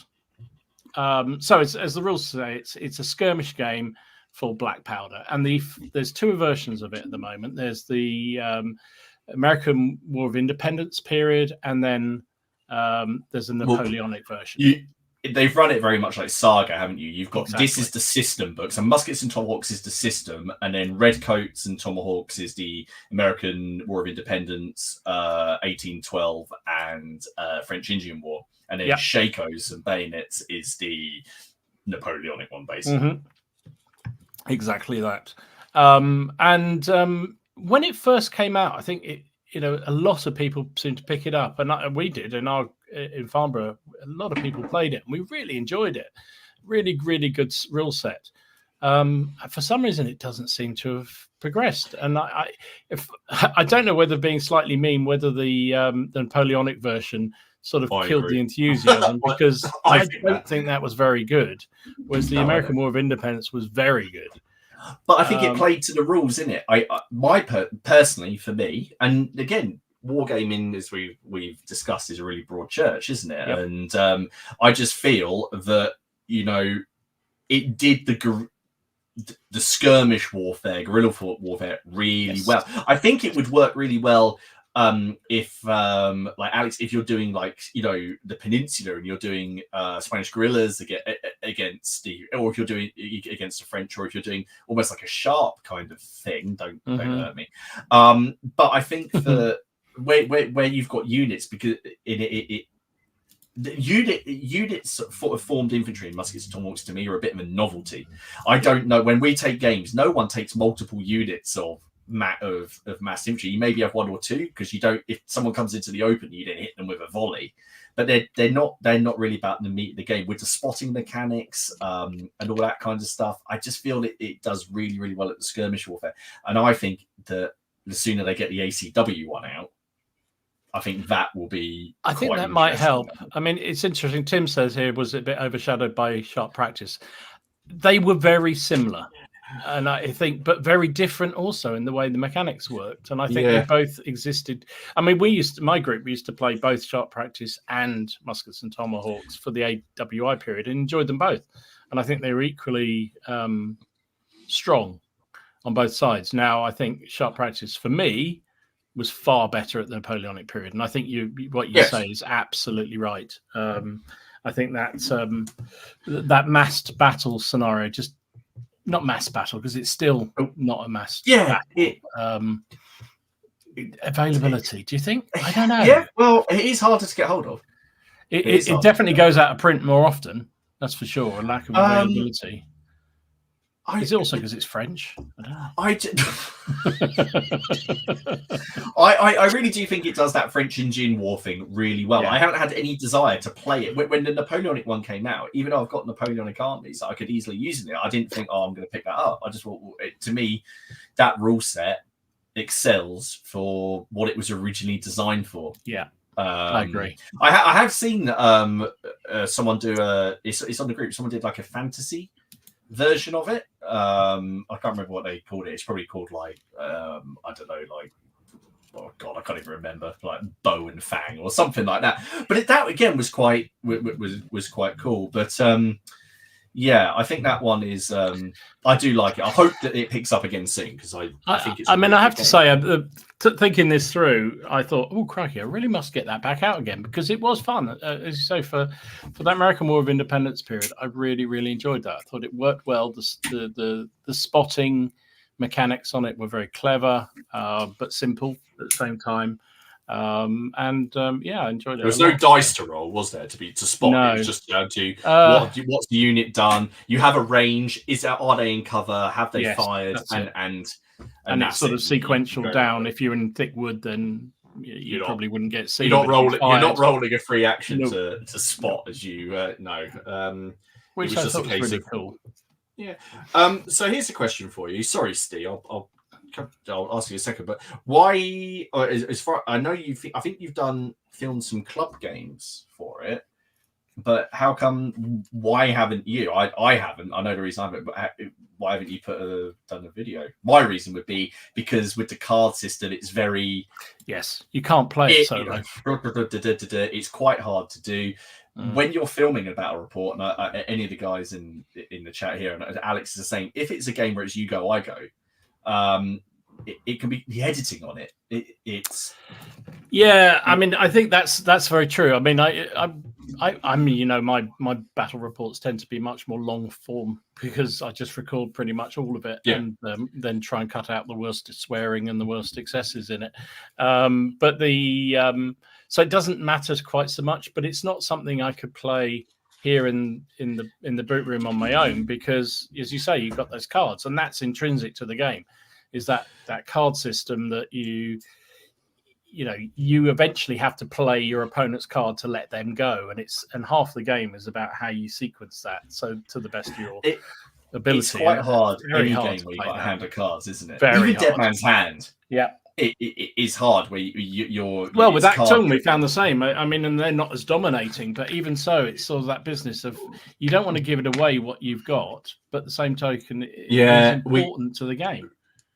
so it's, as the rules say, it's a skirmish game for black powder, and there's two versions of it at the moment. There's the American War of Independence period, and then there's a Napoleonic version. They've run it very much like Saga, haven't you? You've got This is the system book. So Muskets and Tomahawks is the system, and then Redcoats and Tomahawks is the American War of Independence, 1812, and French Indian War. And then Shakos and Bayonets is the Napoleonic one, basically. Exactly that. When it first came out, I think a lot of people seemed to pick it up, and we did in Farnborough. A lot of people played it, and we really enjoyed it. Really, really good rule set. For some reason, it doesn't seem to have progressed, and I don't know whether, being slightly mean, whether the Napoleonic version sort of killed the enthusiasm, because I don't think that was very good. Whereas the American War of Independence was very good. But I think it played to the rules, in it. Personally, for me, and again, wargaming, as we've discussed, is a really broad church, isn't it? And I just feel that it did the skirmish warfare, guerrilla warfare really well. I think it would work really well if like Alex, if you're doing like, you know, the peninsula and you're doing Spanish guerrillas against the, or if you're doing against the French, or if you're doing almost like a sharp kind of thing, don't hurt me. But I think for where you've got units, because the units for formed infantry in Muskets and Tomahawks to me are a bit of a novelty. I don't know, when we take games, no one takes multiple units of mass infantry. You maybe have one or two, because you don't, if someone comes into the open, you don't hit them with a volley. But they're not really about the meat of the game with the spotting mechanics and all that kind of stuff. I just feel it does really, really well at the skirmish warfare. And I think that the sooner they get the ACW one out, I think that will be. I think that might help. I mean, it's interesting. Tim says here, was it a bit overshadowed by sharp practice? They were very similar, and I think, but very different also in the way the mechanics worked. And I think they both existed. I mean, my group used to play both sharp practice and Muskets and Tomahawks for the AWI period and enjoyed them both. And I think they were equally strong on both sides. Now, I think sharp practice for me was far better at the Napoleonic period, and I think what you say is absolutely right. I think that that massed battle scenario, just not mass battle, because it's still not a mass battle. Availability, do you think? I don't know. Yeah, well, it is harder to get hold of. It definitely goes out of print more often, that's for sure. A lack of availability. Is it also because it's French? I really do think it does that French Indian War thing really well. I haven't had any desire to play it. When the Napoleonic one came out, even though I've got Napoleonic armies that I could easily use in it, I didn't think, I'm going to pick that up. I just thought, to me, that rule set excels for what it was originally designed for. Yeah. I agree. I have seen someone do it's on the group. Someone did like a fantasy version of it. I can't remember what they called it. It's probably called like I don't know, like, oh god, I can't even remember, like Bow and Fang or something like that. But that again was quite cool. But yeah, I think that one is. I do like it. I hope that it picks up again soon, because I think it's. I mean, I have to say, thinking this through, I thought, oh crikey, I really must get that back out again, because it was fun. As you say, for the American War of Independence period, I really, really enjoyed that. I thought it worked well. The spotting mechanics on it were very clever, but simple at the same time. I enjoyed it. There was no dice to roll, was there, to spot? No. It was just down to what's the unit done. You have a range. Are they in cover? Have they fired? And it's sort of sequential down. If you're in thick wood, then you probably wouldn't get seen. You're not rolling a free action to spot, as you know. Which I thought was really cool. Yeah. So here's a question for you. Sorry, Steve. I'll ask you a second, but why? As far I know, I think you've filmed some club games for it, but how come? Why haven't you? I haven't. I know the reason I haven't, but why haven't you done a video? My reason would be because with the card system, it's very you can't play it solo. It's quite hard to do. When you're filming a battle report, and any of the guys in the chat here, and Alex is saying, if it's a game where it's you go, I go. It can be the editing on it. It's I mean, I think that's very true. I mean, I mean, you know, my battle reports tend to be much more long form, because I just record pretty much all of it and then try and cut out the worst swearing and the worst excesses in it. But so it doesn't matter quite so much. But it's not something I could play here in the boot room on my own, because, as you say, you've got those cards, and that's intrinsic to the game, is that card system that you eventually have to play your opponent's card to let them go, and half the game is about how you sequence that, so to the best of your ability. It's quite hard. Very any hard game where you've got a hand of cards, isn't it? Very Even hard. Dead Man's Hand. Yeah. It is hard where you're well, with that tongue we found the same. I mean, and they're not as dominating, but even so, it's sort of that business of you don't want to give it away what you've got, but at the same token, it's important to the game.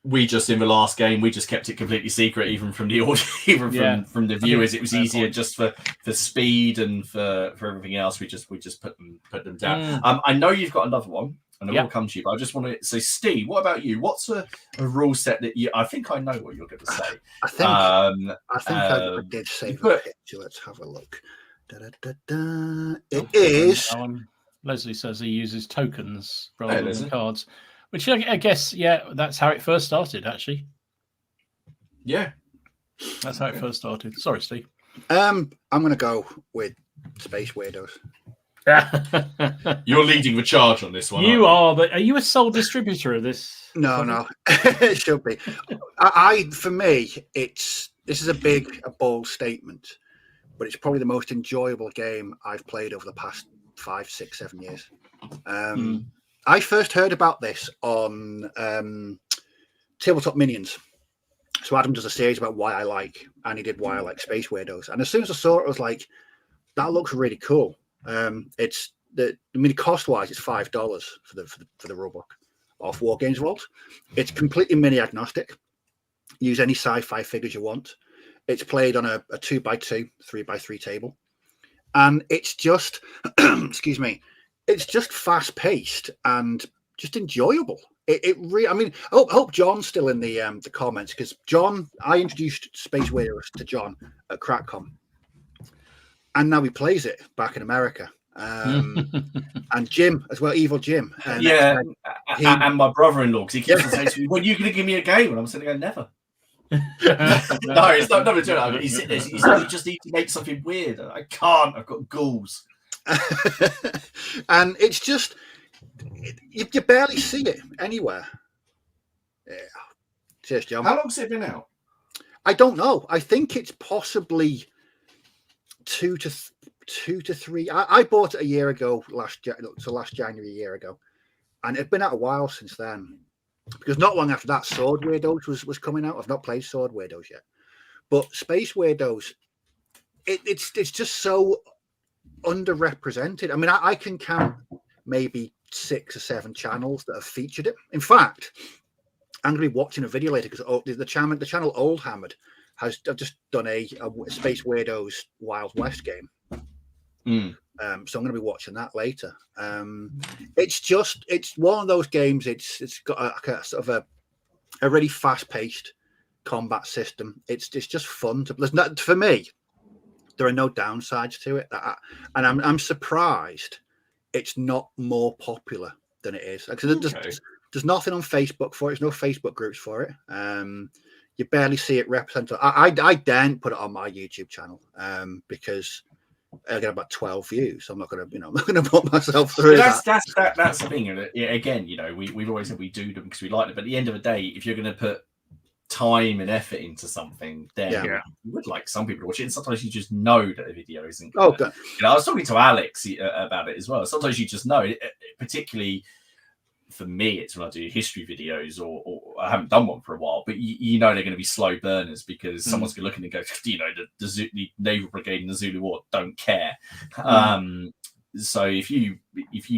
We just, in the last game, we just kept it completely secret, even from the audience, from the viewers. It was easier just for speed and for everything else. We just put them down. I know you've got another one. and it will come to you. But I just want to say, Steve, what about you? What's a rule set that you? I think I know what you're going to say. I think I did save a picture. Let's have a look. It is. Leslie says he uses tokens rather than cards, which I guess, that's how it first started. Actually, that's how it first started. Sorry, Steve. I'm going to go with Space Weirdos. You're leading the charge on this one. Are you a sole distributor of this? No, it should be. For me, this is a bold statement, but it's probably the most enjoyable game I've played over the past 5, 6, 7 years. I first heard about this on Tabletop Minions. So Adam does a series about why I like, and he did why I like Space Weirdos. And as soon as I saw it, I was like, that looks really cool. Cost wise, it's $5 for the rulebook off Wargames Vault. It's completely mini agnostic. Use any sci-fi figures you want. It's played on a 2x2, 3x3 table, and it's just excuse me, it's just fast paced and just enjoyable. I hope John's still in the comments, because John, I introduced Space Weirdos to John at CrackCon. And now he plays it back in America. And Jim as well, Evil Jim. And my brother-in-law, because he keeps saying to me, "Well, you going to give me a game?" And I'm sitting there, never. No, it's not a joke. He's sitting there. He's like, "You just need to make something weird." I can't. I've got ghouls. And it's just, you barely see it anywhere. Yeah. Cheers, John. How long's it been out? I don't know. I think it's possibly 2 to 3. I bought it a year ago, last January, a year ago, and it'd been out a while since then. Because not long after that, Sword Weirdos was coming out. I've not played Sword Weirdos yet, but Space Weirdos, it's just so underrepresented. I mean, I can count maybe 6 or 7 channels that have featured it. In fact, I'm going to be watching a video later because the channel Old Hammered has just done a Space Weirdos Wild West game. So I'm going to be watching that later. It's one of those games. It's got a sort of a really fast-paced combat system. It's just fun to play. For me, there are no downsides to it. And I'm surprised it's not more popular than it is. There's nothing on Facebook for it. There's no Facebook groups for it. You barely see it represented. I daren't put it on my YouTube channel because I get about 12 views. So I'm not going to put myself through that's the thing. Again, we've always said we do them because we like it. But at the end of the day, if you're going to put time and effort into something, then you would like some people to watch it. And sometimes you just know that the video isn't good. Okay. I was talking to Alex about it as well. Sometimes you just know, particularly for me, it's when I do history videos or I haven't done one for a while, but you know they're going to be slow burners because someone's going to look and go, the Naval Brigade in the Zulu War don't care. So if you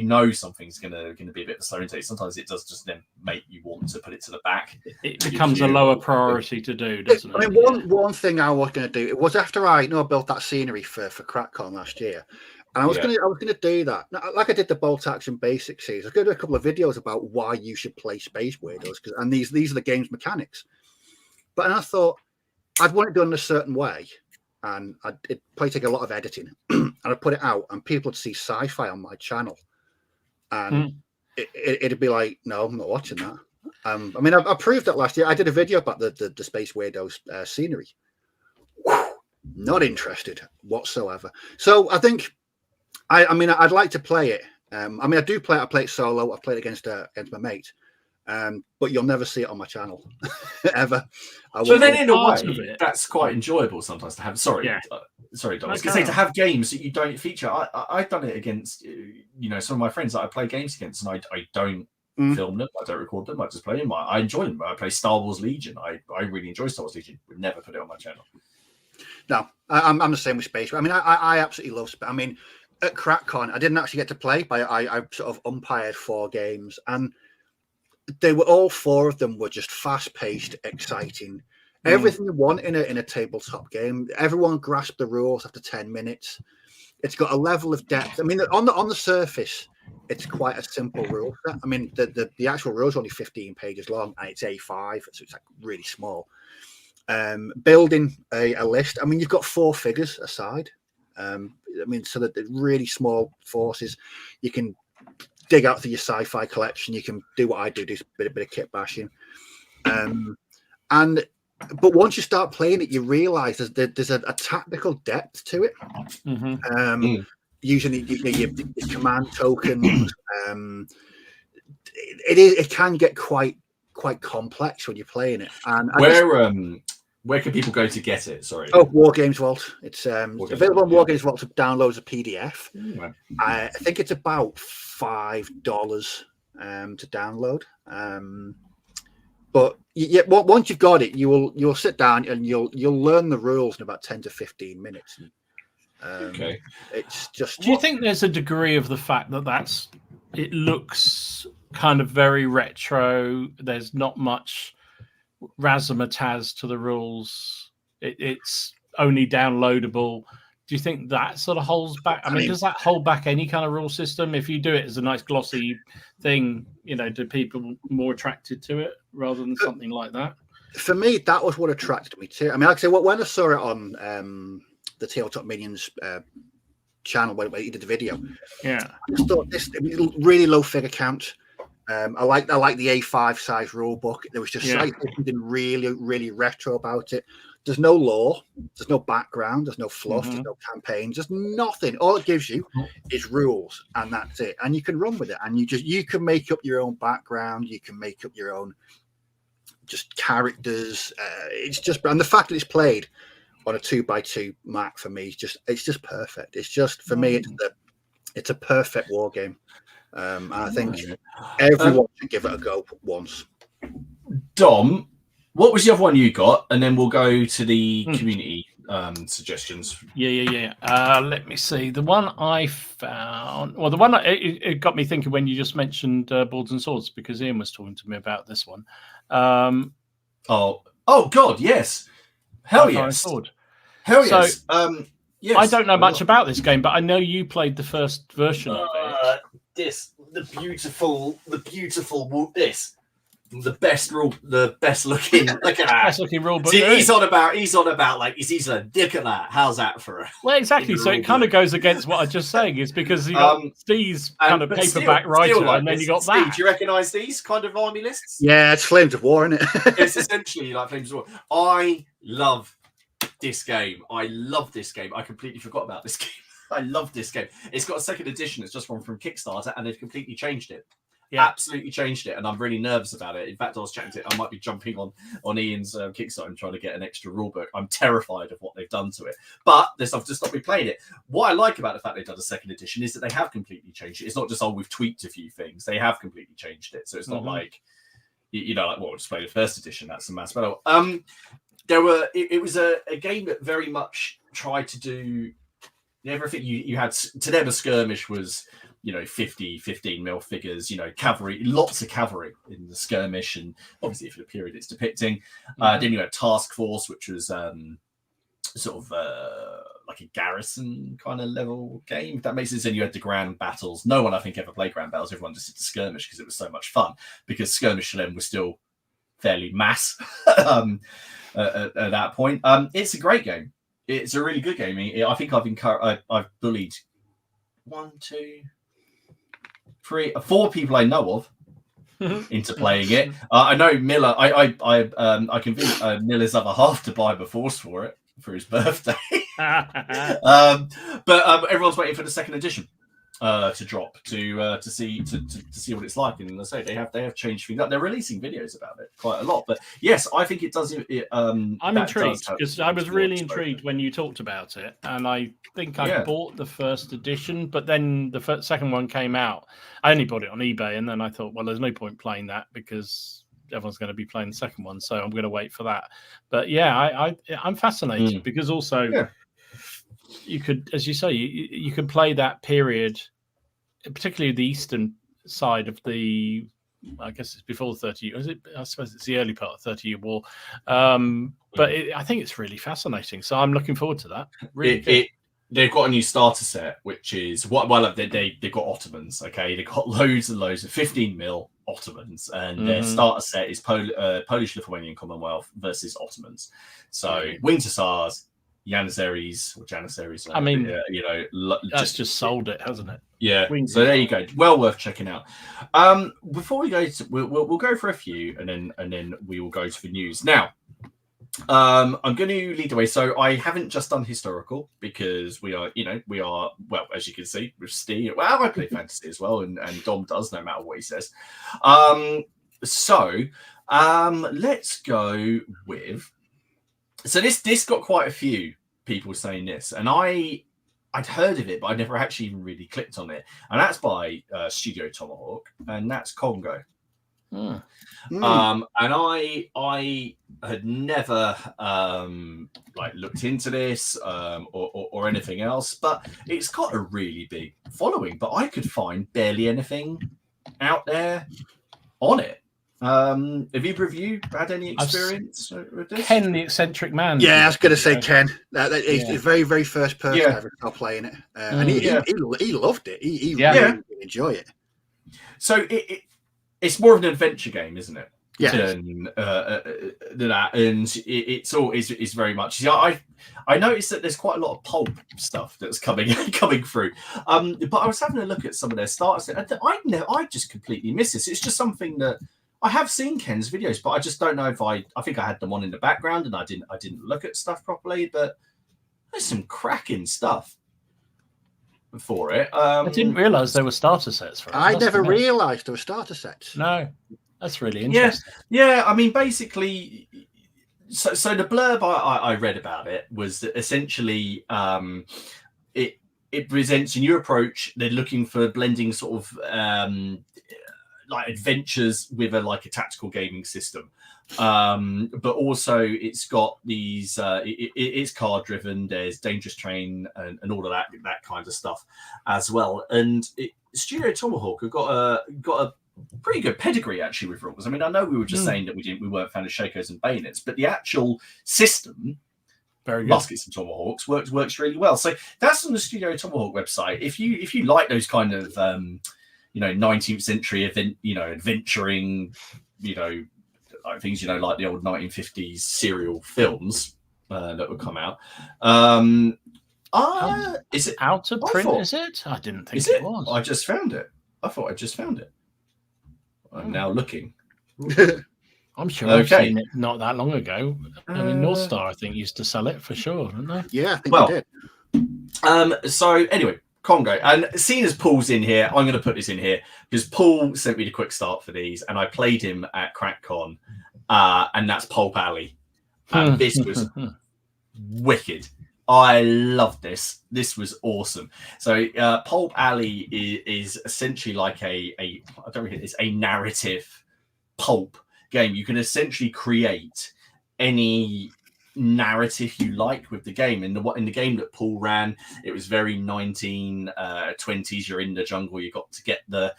know something's going to be a bit of a slow intake, sometimes it does just then make you want to put it to the back. It becomes a lower priority to do, doesn't it? I mean, one thing I was going to do, it was after I built that scenery for CrackCon last year. And I was going to do that, like I did the Bolt Action Basics series. I was going to do a couple of videos about why you should play Space Weirdos, and these are the game's mechanics. But I thought I'd want it done in a certain way, and it'd probably take a lot of editing, and I'd put it out, and people would see sci-fi on my channel, and it'd be like, no, I'm not watching that. I mean, I proved that last year. I did a video about the Space Weirdos scenery. Not interested whatsoever. So I think. I mean, I'd like to play it. I do play it. I play it solo. I've played it against my mate. But you'll never see it on my channel ever. So then, in a way, that's quite enjoyable sometimes to have. Sorry, Don. I was going to say to have games that you don't feature. I've done it against some of my friends that I play games against, and I don't film them. I don't record them. I just play them. I enjoy them. I play Star Wars Legion. I really enjoy Star Wars Legion. Would never put it on my channel. No, I'm the same with Space. I mean, I absolutely love Space. I mean. At CrackCon, I didn't actually get to play, but I sort of umpired 4 games, and they were all 4 of them were just fast-paced, exciting, everything you want in a tabletop game. Everyone grasped the rules after 10 minutes. It's got a level of depth. I mean, on the surface, it's quite a simple rule set. I mean, the actual rule is only 15 pages long, and it's A5, so it's like really small. Building a list. I mean, you've got 4 figures aside. I mean, so that the really small forces, you can dig out through your sci-fi collection. You can do what I do a bit of kit bashing. But once you start playing it, you realise there's a tactical depth to it. Using your command tokens, it can get quite complex when you're playing it. And where can people go to get it? Sorry. Oh, Wargames Vault. It's available on Wargames Vault to download as a PDF. I think it's about $5 to download. But once you've got it, you'll sit down and you'll learn the rules in about 10 to 15 minutes. Okay. It's just. Do you think there's a degree of the fact that it looks kind of very retro? There's not much razzmatazz to the rules. It's only downloadable. Do you think that sort of holds back? I mean, does that hold back any kind of rule system? If you do it as a nice glossy thing, do people more attracted to it rather than something like that? For me, that was what attracted me to it. I mean, like I say, when I saw it on the Tabletop Minions channel where he did the video, I just thought this really low figure count. I like the A5 size rule book. There was just something really, really retro about it. There's no lore, there's no background, there's no fluff, there's no campaigns, there's nothing. All it gives you is rules, and that's it. And you can run with it, and you can make up your own background, you can make up your own just characters. It's just, and the fact that it's played on a 2x2 Mac for me it's just perfect. It's just, for me, it's a perfect war game. And I think everyone should give it a go once. Dom, what was the other one you got? And then we'll go to the community suggestions. Let me see. The one I found, well, the one it got me thinking when you just mentioned Boards and Swords, because Ian was talking to me about this one. Oh God, yes. Hell yes. Hell yes. Yes. I don't know much about this game, but I know you played the first version of it. The best looking. Look at that. Best looking rule book. See, he's on about like he's like, look at that. How's that for a? Well, exactly. So it kind of goes against what I was just saying, is because you got Steve's kind of paperback writer, and then you got Steve, that. do you recognise these kind of army lists? Yeah, it's Flames of War, isn't it? It's essentially like Flames of War. I love this game. I completely forgot about this game. I love this game. It's got a second edition. It's just one from Kickstarter, and they've completely changed it. Absolutely changed it, and I'm really nervous about it. In fact, I was chatting to it. I might be jumping on Ian's Kickstarter and trying to get an extra rulebook. I'm terrified of what they've done to it, but I've just not replayed it. What I like about the fact they've done a second edition is that they have completely changed it. It's not just we've tweaked a few things. They have completely changed it, so it's not like we'll just play the first edition. That's a mass battle. It was a game that very much tried to do everything you had. To them, a skirmish was 15 mil figures, cavalry, lots of cavalry in the skirmish, and obviously for the period it's depicting. Then you had Task Force, which was sort of like a garrison kind of level game, if that makes sense. And you had the grand battles. No one, I think, ever played grand battles. Everyone just did the skirmish because it was so much fun, because skirmish for them was still fairly mass at that point. It's a great game. It's a really good game. I think I've bullied 4 people I know of into playing it. I know Miller. I convinced Miller's other half to buy the Force for his birthday. But everyone's waiting for the second edition to drop to see what it's like. And as I say, they have changed things up. They're releasing videos about it quite a lot. But yes, I think it does. I'm intrigued because I was really intrigued when you talked about it, and I think I bought the first edition, but then the second one came out. I only bought it on eBay, and then I thought, well, there's no point playing that because everyone's going to be playing the second one, so I'm going to wait for that. But yeah, I'm fascinated because also you could, as you say, you could play that period, particularly the eastern side of the, I guess it's before the 30 years. I suppose it's the early part of the 30-year war. But I think it's really fascinating. So I'm looking forward to that. Really they've got a new starter set, which is well, they've got Ottomans. Okay, they've got loads and loads of 15 mil Ottomans, and their starter set is Polish Lithuanian Commonwealth versus Ottomans. So Winged Hussars, Janissaries or Janissaries. I mean, that's just sold it, hasn't it? Yeah. So there you go. Well worth checking out. Before we go, we'll go for a few, and then we will go to the news now. I'm going to lead the way. So I haven't just done historical because we are well, as you can see with Steve. Well, I play fantasy as well, and Dom does, no matter what he says. Let's go with. So this got quite a few people saying this, and I'd heard of it, but I never actually even really clicked on it. And that's by Studio Tomahawk, and that's Congo. And I had never looked into this or anything else, but it's got a really big following. But I could find barely anything out there on it. Have either of you had any experience with this? Ken, the eccentric man. Yeah, I was going to say Ken. He's the very, very first person I ever saw playing it, and he loved it. He really enjoyed it. So it's more of an adventure game, isn't it? Yeah. Than that, and it's very much. Yeah, I noticed that there's quite a lot of pulp stuff that's coming through. But I was having a look at some of their starters, and I just completely miss this. It's just something that I have seen Ken's videos, but I just don't know if I think I had them on in the background and I didn't look at stuff properly. But there's some cracking stuff for it. I didn't realize there were starter sets for it. I never realized there were starter sets. No, that's really interesting. Yeah. I mean, basically, so the blurb I read about it was that essentially it presents a new approach. They're looking for blending sort of like adventures with a tactical gaming system, but also it's got these it's card driven. There's Dangerous Train and all of that kind of stuff as well. And Studio Tomahawk have got a pretty good pedigree actually with rules. I mean, I know we were just saying that we weren't fan of Shakos and Bayonets, but the actual system, very good. Muskets and Tomahawks, works really well. So that's on the Studio Tomahawk website. If you like those kind of 19th century adventuring, like things, like the old 1950s serial films that would come out. Is it out of print? Is it? I didn't think it was. I just found it. I thought I just found it. I'm now looking. I'm sure I've seen it not that long ago. I mean, North Star, I think, used to sell it for sure, didn't they? Yeah, I think they did. So anyway, Congo, and seeing as Paul's in here, I'm going to put this in here because Paul sent me the quick start for these, and I played him at CrackCon, and that's Pulp Alley. And this was wicked. I loved this. This was awesome. So Pulp Alley is essentially like a narrative pulp game. You can essentially create any narrative you like with the game. In the game that Paul ran, it was very 1920s. You're in the jungle. You got to get the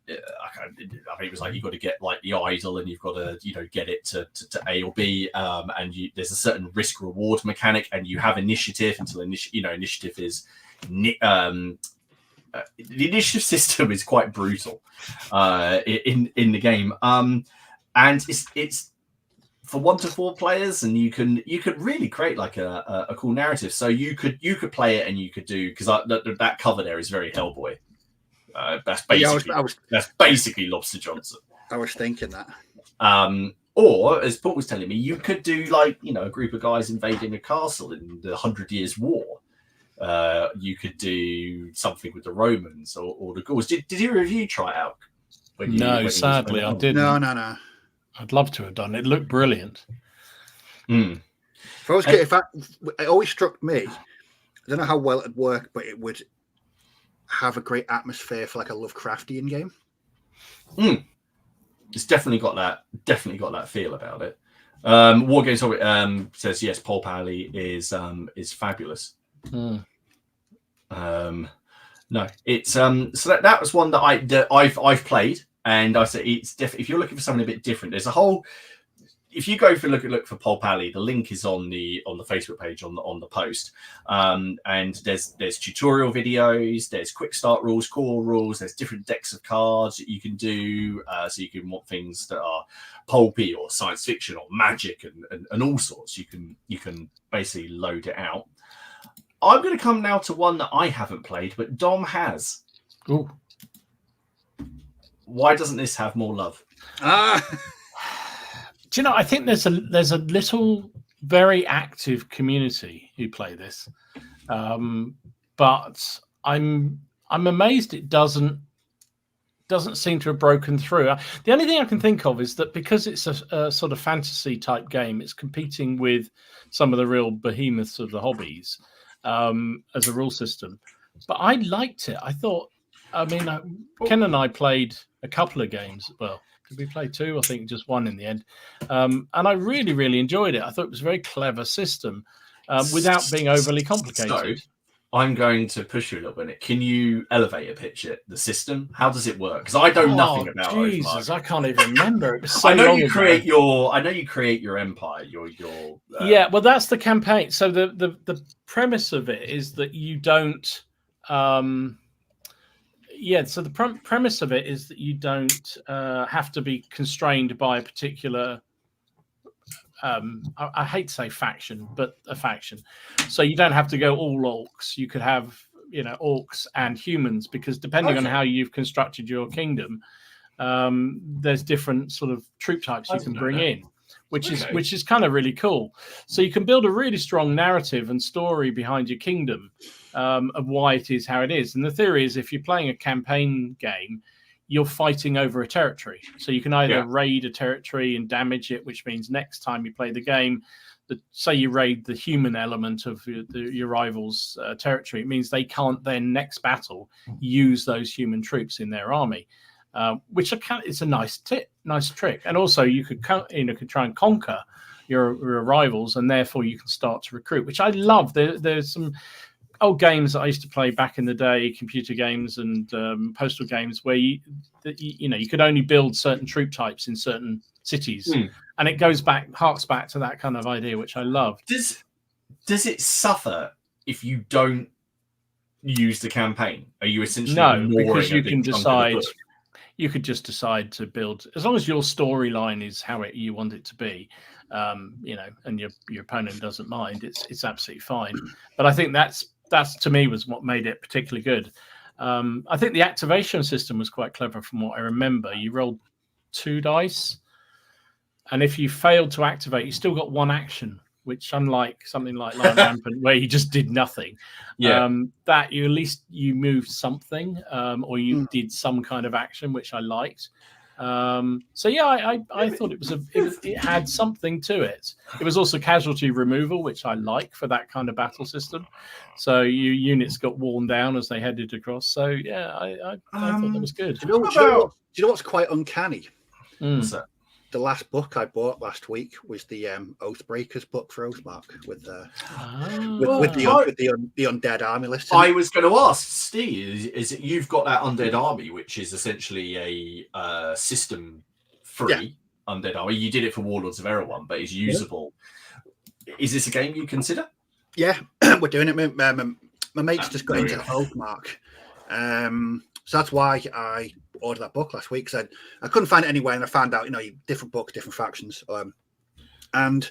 I think it was like you got to get like the idol, and you've got to get it to A or B, and there's a certain risk reward mechanic, and you have initiative until initiative is the initiative system is quite brutal in the game, and it's for 1 to 4 players, and you could really create like a cool narrative. So you could play it, and you could do, because that cover there is very Hellboy. That's basically Lobster Johnson. I was thinking that. Or, as Paul was telling me, you could do like a group of guys invading a castle in the 100 Years' War. You could do something with the Romans or the Gauls. Did either of you try it out? No, sadly, I didn't. No. I'd love to have done it. It looked brilliant. It always struck me. I don't know how well it'd work, but it would have a great atmosphere for like a Lovecraftian game. It's definitely got that feel about it. Wargames says yes, Pulp Alley is fabulous. No, it's so that was one that I've played, and I said it's if you're looking for something a bit different, there's a whole if you go for look for Pulp Alley, the link is on the Facebook page on the post. And there's tutorial videos, there's quick start rules, core rules, there's different decks of cards that you can do. So you can want things that are pulpy or science fiction or magic and all sorts. You can basically load it out. I'm going to come now to one that I haven't played, but Dom has. Ooh. Why doesn't this have more love? Do you know? I think there's a little very active community who play this, but I'm amazed it doesn't seem to have broken through. The only thing I can think of is that because it's a sort of fantasy type game, it's competing with some of the real behemoths of the hobbies as a rule system. But I liked it. I thought. I mean, Ken and I played a couple of games. Well, did we play two? I think just one in the end. And I really, really enjoyed it. I thought it was a very clever system without being overly complicated. So, I'm going to push you a little bit. Can you elevator pitch it? The system? How does it work? Because I know nothing about it. Jesus, I can't even remember. It was so I know long you ago. create your empire. Your yeah. Well, that's the campaign. So the premise of it is that you don't. So the premise of it is that you don't have to be constrained by a particular. I hate to say faction, but a faction. So you don't have to go all orcs. You could have, orcs and humans, because depending on how you've constructed your kingdom, there's different sort of troop types you can bring in, which is kind of really cool. So you can build a really strong narrative and story behind your kingdom of why it is how it is. And the theory is, if you're playing a campaign game, you're fighting over a territory. So you can either raid a territory and damage it, which means next time you play the game, say you raid the human element of your rival's territory, it means they can't then next battle use those human troops in their army, which it's a nice trick. And also you could try and conquer your rivals, and therefore you can start to recruit, which I love. There's some old games that I used to play back in the day, computer games and postal games, where you could only build certain troop types in certain cities, and it harks back to that kind of idea, which I love. Does it suffer if you don't use the campaign? Are you essentially because you can decide. You could just decide to build, as long as your storyline is how you want it to be, and your opponent doesn't mind. It's absolutely fine. But I think that's to me was what made it particularly good. I think the activation system was quite clever from what I remember. You rolled 2 dice, and if you failed to activate, you still got 1 action, which, unlike something like Lion Rampant, where you just did nothing, that you at least you moved something, or you did some kind of action, which I liked. I thought it had something to it. It was also casualty removal, which I like for that kind of battle system. So your units got worn down as they headed across. So I thought that was good. Do you know what's quite uncanny? What's that? The last book I bought last week was the Oathbreakers book for Oathmark with the undead army list. I was going to ask Steve, is it you've got that undead army, which is essentially a system free undead army. You did it for Warlords of Erewhon, but it's usable. Is this a game you consider? Yeah, we're doing it. My mate's just got into Oathmark. So that's why I ordered that book last week, because I couldn't find it anywhere, and I found out, different books, different factions. And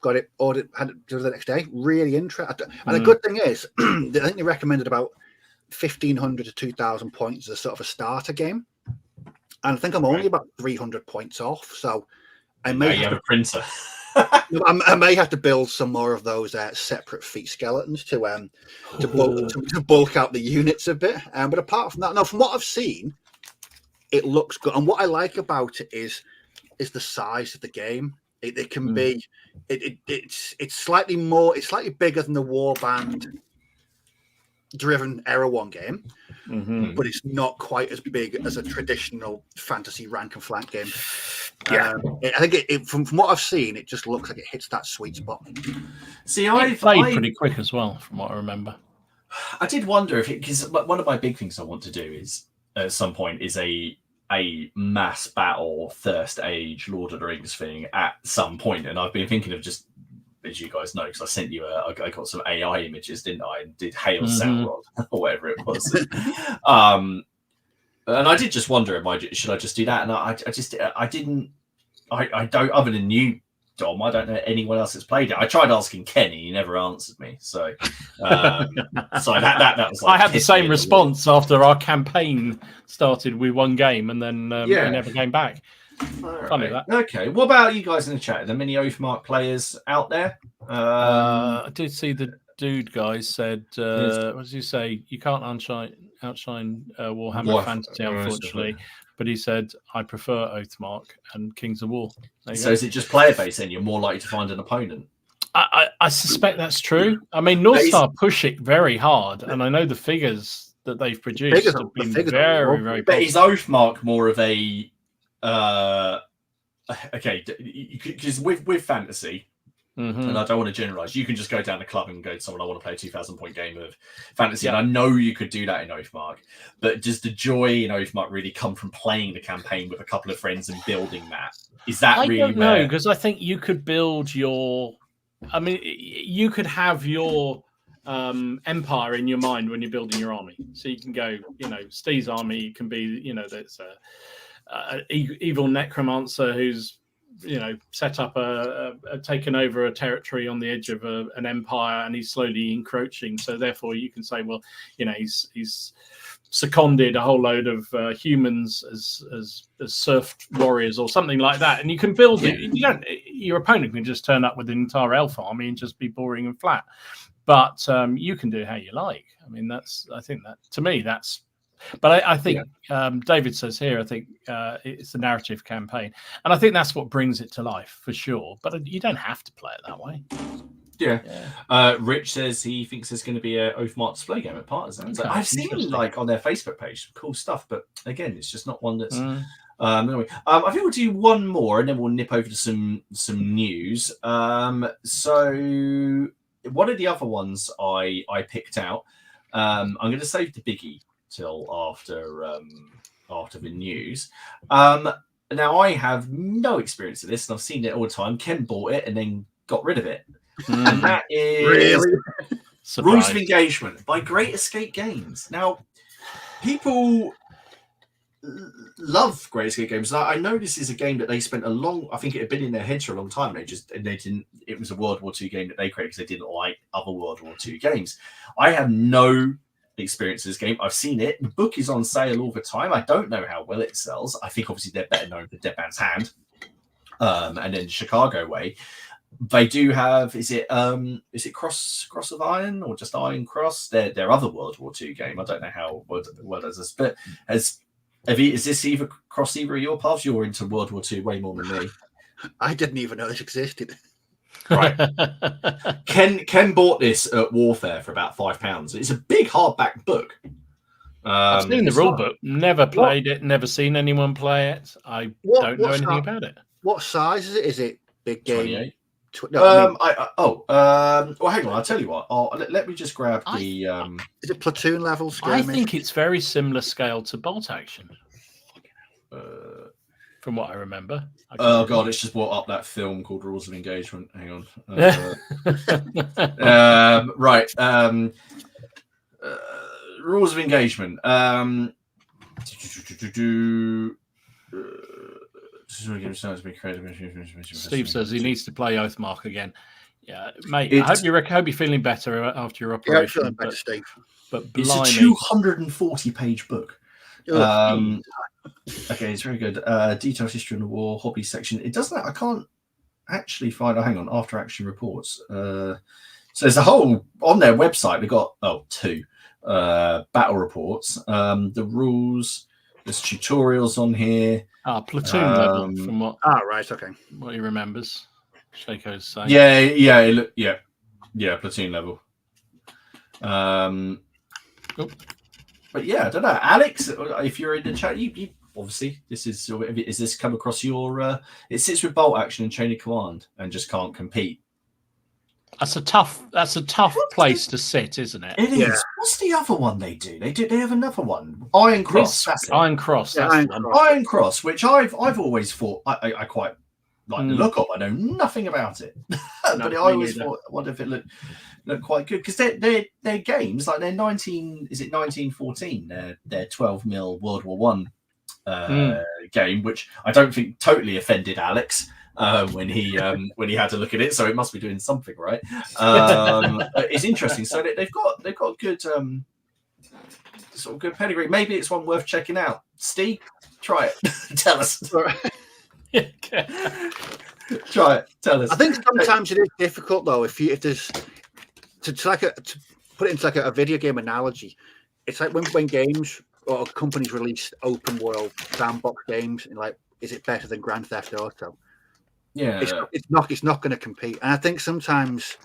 got it ordered, had it the next day. Really interesting. And the good thing is, I think they recommended about 1,500 to 2,000 points as a sort of a starter game. And I think I'm only about 300 points off. So I may have a printer. I may have to build some more of those separate feat skeletons to bulk out the units a bit. But apart from that, no, from what I've seen, it looks good. And what I like about it is the size of the game. It can be it's slightly bigger than the warband driven Erewhon game, but it's not quite as big as a traditional fantasy rank and flank game. I think from what I've seen, it just looks like it hits that sweet spot. See, I played pretty quick as well, from what I remember. I did wonder because one of my big things I want to do is at some point is a a mass battle, Thirst Age, Lord of the Rings thing at some point, and I've been thinking of just, as you guys know, because I sent you I got some AI images, didn't I? And did Hail Sauron or whatever it was. And I did just wonder, should I just do that? And I didn't. I don't. Other than you, Dom, I don't know anyone else that's played it. I tried asking Kenny, he never answered me. So, so that was. Like, I had the same response after our campaign started. We won game, and then we never came back. Funny that. Okay. What about you guys in the chat? Are there many Oathmark players out there? I did see the dude guys said, what did you say? You can't outshine Warhammer Fantasy, unfortunately. But he said, I prefer Oathmark and Kings of War. So is it just player base then? You're more likely to find an opponent? I suspect that's true. I mean, Northstar push it very hard, and I know the figures that they've produced have been very, very But is Oathmark more of a... okay, because with fantasy, and I don't want to generalize, you can just go down the club and go to someone, I want to play a 2,000 point game of fantasy, and I know you could do that in Oathmark, but does the joy in Oathmark really come from playing the campaign with a couple of friends and building that? Is that really? I don't know, because I think you could build your... I mean, you could have your empire in your mind when you're building your army. So you can go, Steve's army can be, there's a evil necromancer who's set up taken over a territory on the edge of an empire, and he's slowly encroaching. So therefore you can say, well, he's seconded a whole load of humans as serf warriors or something like that, and you can build it. Your opponent can just turn up with an entire elf army and just be boring and flat, but you can do it how you like. I mean, I think that to me that's. But I think David says here, I think it's a narrative campaign. And I think that's what brings it to life for sure. But you don't have to play it that way. Yeah. Rich says he thinks there's going to be a Oathmark display game at Partisans. Okay, I've seen on their Facebook page, cool stuff. But again, it's just not one that's... Anyway, I think we'll do one more and then we'll nip over to some news. So one of the other ones I picked out, I'm going to save the biggie till after the news. Now I have no experience of this, and I've seen it all the time. Ken bought it and then got rid of it, and that is Rules of Engagement by Great Escape Games. Now, people love Great Escape Games. I know this is a game that they spent I think it had been in their heads for a long time. It was a World War II game that they created because they didn't like other World War II games. I have no experience this game. I've seen it. The book is on sale all the time. I don't know how well it sells. I think obviously they're better known for Dead Man's Hand, and then Chicago Way. They do have. Is it Cross of Iron or just Iron Cross? Their other World War II game. I don't know how well does this, but is this either cross either of your paths? You're into World War II way more than me. I didn't even know this existed. Right. Ken bought this at Warfare for about £5. It's a big hardback book. I've seen the rule book, never played it, never seen anyone play it. I don't know anything about it. What size is it? Is it big game? 28. Well, hang on. I'll tell you what. Let me just grab the. Is it platoon level skirmish? I think it's very similar scale to Bolt Action. From what I remember. Oh God, it's just brought up that film called Rules of Engagement. Hang on. Right. Rules of Engagement. Steve says he needs to play Oathmark again. Yeah, mate. I hope you're feeling better after your operation. Yeah, I'm feeling better, Steve. But it's a 240-page book. Okay, it's very good. Detailed history of the war, hobby section. It doesn't. I can't actually find. Hang on. After action reports. So there's a whole on their website. They got two battle reports. The rules. There's tutorials on here. Platoon level from what? Right. Okay. What he remembers. Shaco's saying. Yeah. Platoon level. But yeah, I don't know, Alex. If you're in the chat, you obviously is this come across your? It sits with Bolt Action and Chain of Command and just can't compete. That's a tough place to sit, isn't it? It is. Yeah. What's the other one they do? They have another one. Iron Cross. That's it. Iron Cross. Yeah, That's the one. Iron Cross, which I've always thought I quite like the look of. I know nothing about it, but I always thought, what if it looked quite good? Because they're games like they're 1914. They're 12mm World War One game, which I don't think totally offended Alex when he had to look at it. So it must be doing something right. It's interesting. So they've got good sort of good pedigree. Maybe it's one worth checking out. Steve, try it. Tell us. Try it. Tell us. I think sometimes it is difficult though. If there's to put it into like a video game analogy, it's like when games or companies release open world sandbox games, and like, is it better than Grand Theft Auto? Yeah, it's not going to compete, and I think sometimes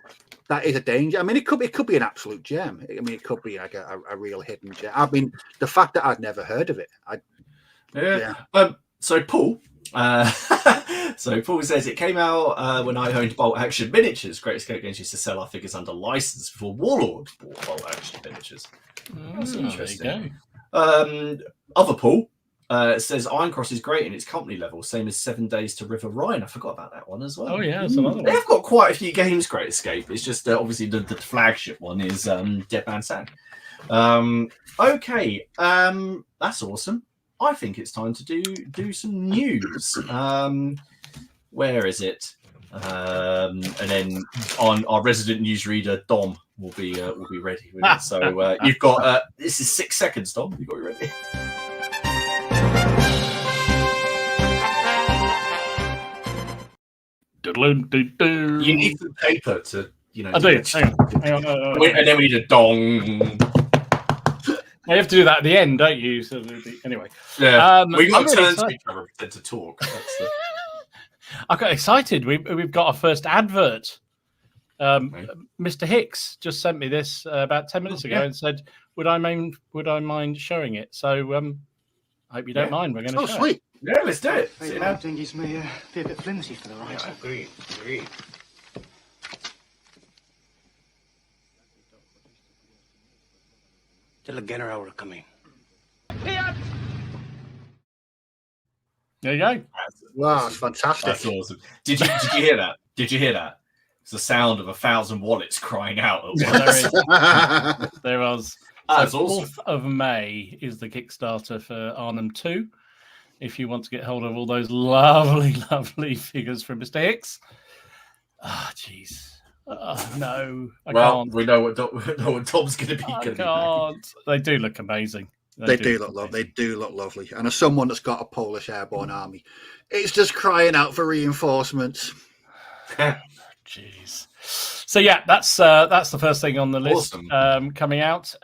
that is a danger. I mean, it could be an absolute gem. I mean, it could be like a real hidden gem. I mean, the fact that I'd never heard of it. So Paul. So Paul says it came out when I owned Bolt Action Miniatures. Great Escape Games used to sell our figures under license before Warlord bought Bolt Action Miniatures. That's interesting. Other Paul says Iron Cross is great in its company level, same as 7 Days to River Rhine. I forgot about that one as well. Oh yeah, that's another one. They've got quite a few games. Great Escape. It's just obviously the flagship one is Dead Man Sand. Okay, that's awesome. I think it's time to do some news. Where is it? And then on our resident newsreader Dom will be ready with it. So you've got this is 6 seconds, Dom. You've got to be ready. You need some paper to, I do. Hang on. And then we need a dong. You have to do that at the end, don't you? So anyway, yeah, we got to turn to each other to talk. I got excited. We've got our first advert. Mr. Hicks just sent me this about 10 minutes ago and said, "Would I mind showing it?" So I hope you don't mind. We're going to show sweet. it. Yeah, let's do it. I think he's may be a bit flimsy for the right. Yeah, I agree. Till the general will come in. There you go. Wow, that's fantastic. That's awesome. Did you hear that? Did you hear that? It's the sound of 1,000 wallets crying out at once. There was. That's So awesome. 4th of May is the Kickstarter for Arnhem 2. If you want to get hold of all those lovely, lovely figures from Mr. Hicks. Jeez. No, I can't. We know what Tom's going to be. I can't. They do look amazing. They do look lovely. And as someone that's got a Polish airborne army, it's just crying out for reinforcements. Jeez. So yeah, that's the first thing on the list coming out.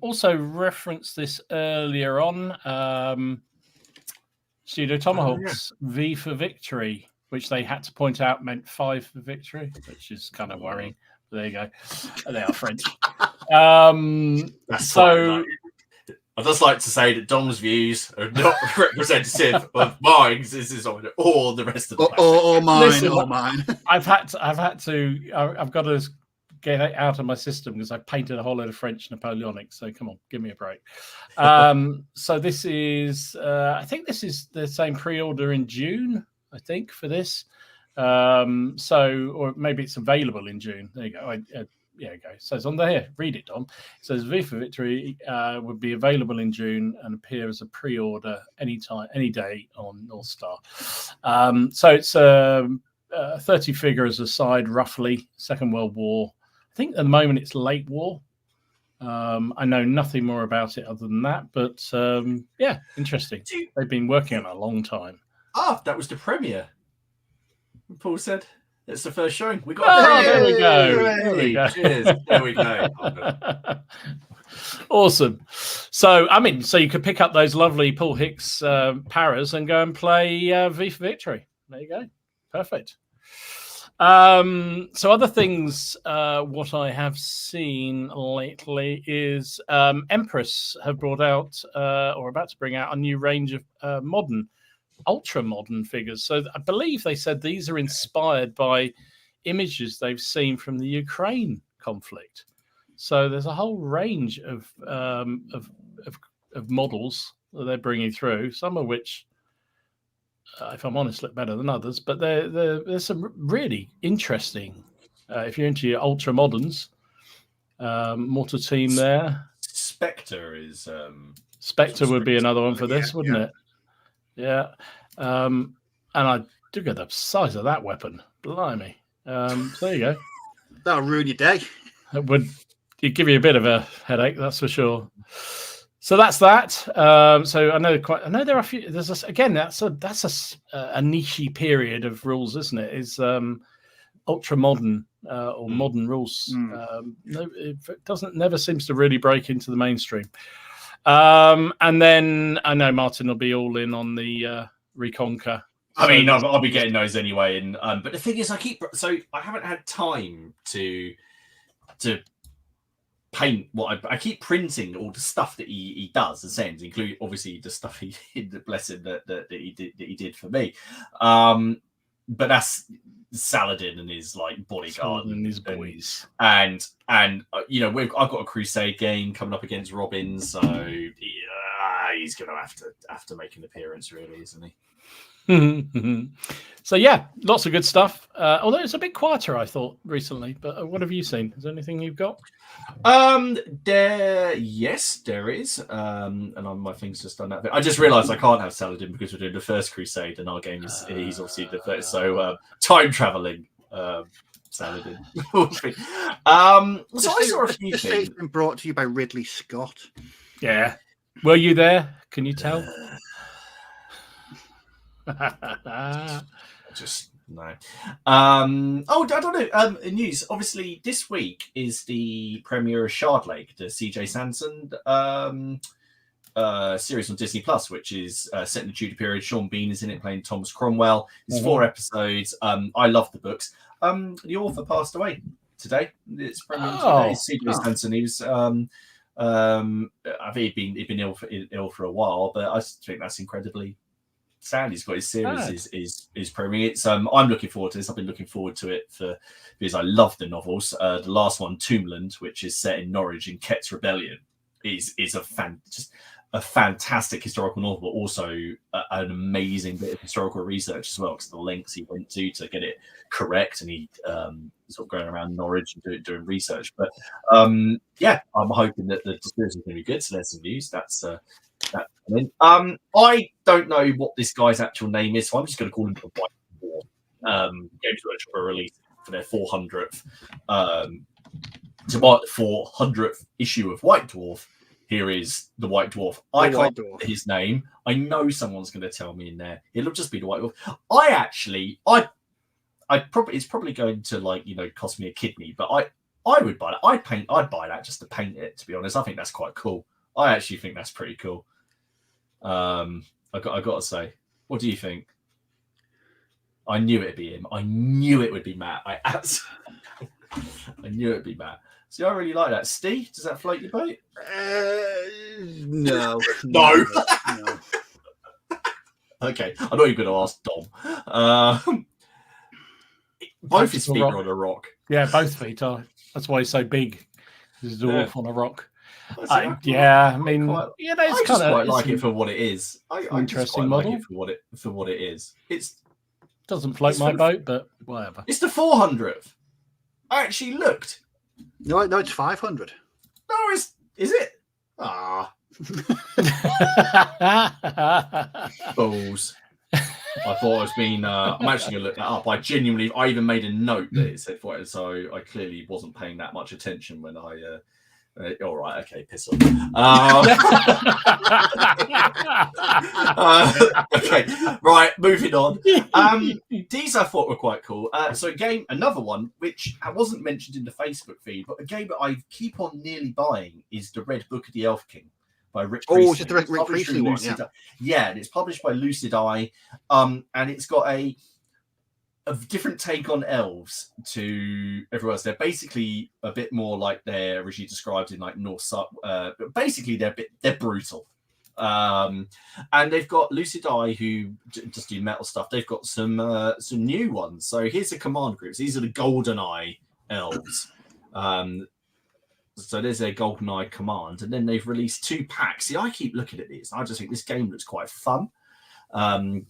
Also referenced this earlier on. Studio Tomahawks, V for Victory, which they had to point out meant 5 for victory, which is kind of worrying. But there you go. They are French. That's so. I'd just like to say that Dom's views are not representative of mine. This is on all the rest of the or mine. Listen, or mine. I've got to get it out of my system because I painted a whole load of French Napoleonic. So come on, give me a break. So this is, I think this is the same pre-order in June, I think, for this. Or maybe it's available in June. There you go. There you go. So it's on there. Here, read it, Dom. It says V for Victory would be available in June and appear as a pre-order anytime, any day on North Star. So it's 30 figures aside, roughly, Second World War. I think at the moment it's late war. I know nothing more about it other than that, but yeah, interesting. They've been working on it a long time. That was the premiere. Paul said it's the first showing. We got. There we go. Cheers. There we go. Awesome. So you could pick up those lovely Paul Hicks paras and go and play V for Victory. There you go. Perfect. So other things, what I have seen lately is Empress have brought out or about to bring out a new range of ultra modern figures. So I believe they said these are inspired by images they've seen from the Ukraine conflict. So there's a whole range of models that they're bringing through, some of which, if I'm honest, look better than others. But there's some really interesting, if you're into your ultra moderns, Mortar Team there. Spectre is Spectre would be another one for this, wouldn't it? Yeah. And I do get the size of that weapon. Blimey. So there you go. That'll ruin your day. It would give you a bit of a headache, that's for sure. So that's that. So I know there are a few. That's a niche period of rules, isn't it? Is ultra modern or modern rules. No, it never seems to really break into the mainstream. And then I know Martin will be all in on the Reconquer. I mean, I'll be getting those anyway. And but the thing is, I haven't had time to paint what I keep printing all the stuff that he does and sends, including obviously the stuff he did, the blessing that he did for me. But that's Saladin and his like bodyguard and his boys, and you know I've got a Crusade game coming up against Robin, so he's gonna have to make an appearance, really, isn't he? So yeah, lots of good stuff. Although it's a bit quieter, I thought recently. But what have you seen? Is there anything you've got? There is. And my thing's just done that. I just realised I can't have Saladin because we're doing the first Crusade, and our game he's obviously the first. So time traveling. Saladin. So I saw a few things. Been brought to you by Ridley Scott. Yeah. Were you there? Can you tell? Just no. I don't know. News. Obviously, this week is the premiere of Shard Lake, the CJ Sanson series on Disney Plus, which is set in the Tudor period. Sean Bean is in it playing Thomas Cromwell. It's 4 episodes. I love the books. The author passed away today. It's premiering today. CJ Sanson. He was. I think he'd been ill for a while, but I think that's incredibly sad. He's got his series is premiering. It's I'm looking forward to this. I've been looking forward to it because I love the novels. The last one, Tombland, which is set in Norwich in Ket's Rebellion, is a fantastic historical novel, but also an amazing bit of historical research as well, because the lengths he went to get it correct, and he sort of going around Norwich and doing research. But yeah, I'm hoping that the series is going to be good. So there's some news. That's I don't know what this guy's actual name is, so I'm just going to call him the White Dwarf. Games Workshop are released for their 400th 400th issue of White Dwarf. Here is the White Dwarf. I can't remember his name. I know someone's going to tell me in there. It'll just be the White Dwarf. It's probably going to cost me a kidney, but I would buy that. I'd buy that just to paint it. To be honest, I think that's quite cool. I actually think that's pretty cool. I got to say, what do you think? I knew it'd be him. I knew it would be Matt. I knew it'd be Matt. See, I really like that. Steve, does that float your boat? No. No. Okay, I know you're going to ask Dom. Both his feet are on a rock. Yeah, both feet are. That's why he's so big. He's a dwarf on a rock. I mean, it's kind of quite like it for what it is. Interesting model like it for what it is. It doesn't float my boat, but whatever. It's the 400th. I actually looked. No, it's 500. No, is it? Balls. I thought I was being. I'm actually going to look that up. I even made a note that it said for it, so I clearly wasn't paying that much attention when I. All right, okay, piss off. Okay, right, moving on. These I thought were quite cool. So another one, which wasn't mentioned in the Facebook feed, but a game that I keep on nearly buying is the Red Book of the Elf King by Rick Priestley. Oh, it's the Rick Priestley one, yeah. And it's published by Lucid Eye, and it's got a different take on elves to everyone else. They're basically a bit more like they're originally described in like Norse. Basically, they're brutal. And they've got Lucid Eye, who just do metal stuff. They've got some new ones. So here's the command groups. These are the Golden Eye elves. So there's their Golden Eye command, and then they've released 2 packs. See, I keep looking at these. I just think this game looks quite fun.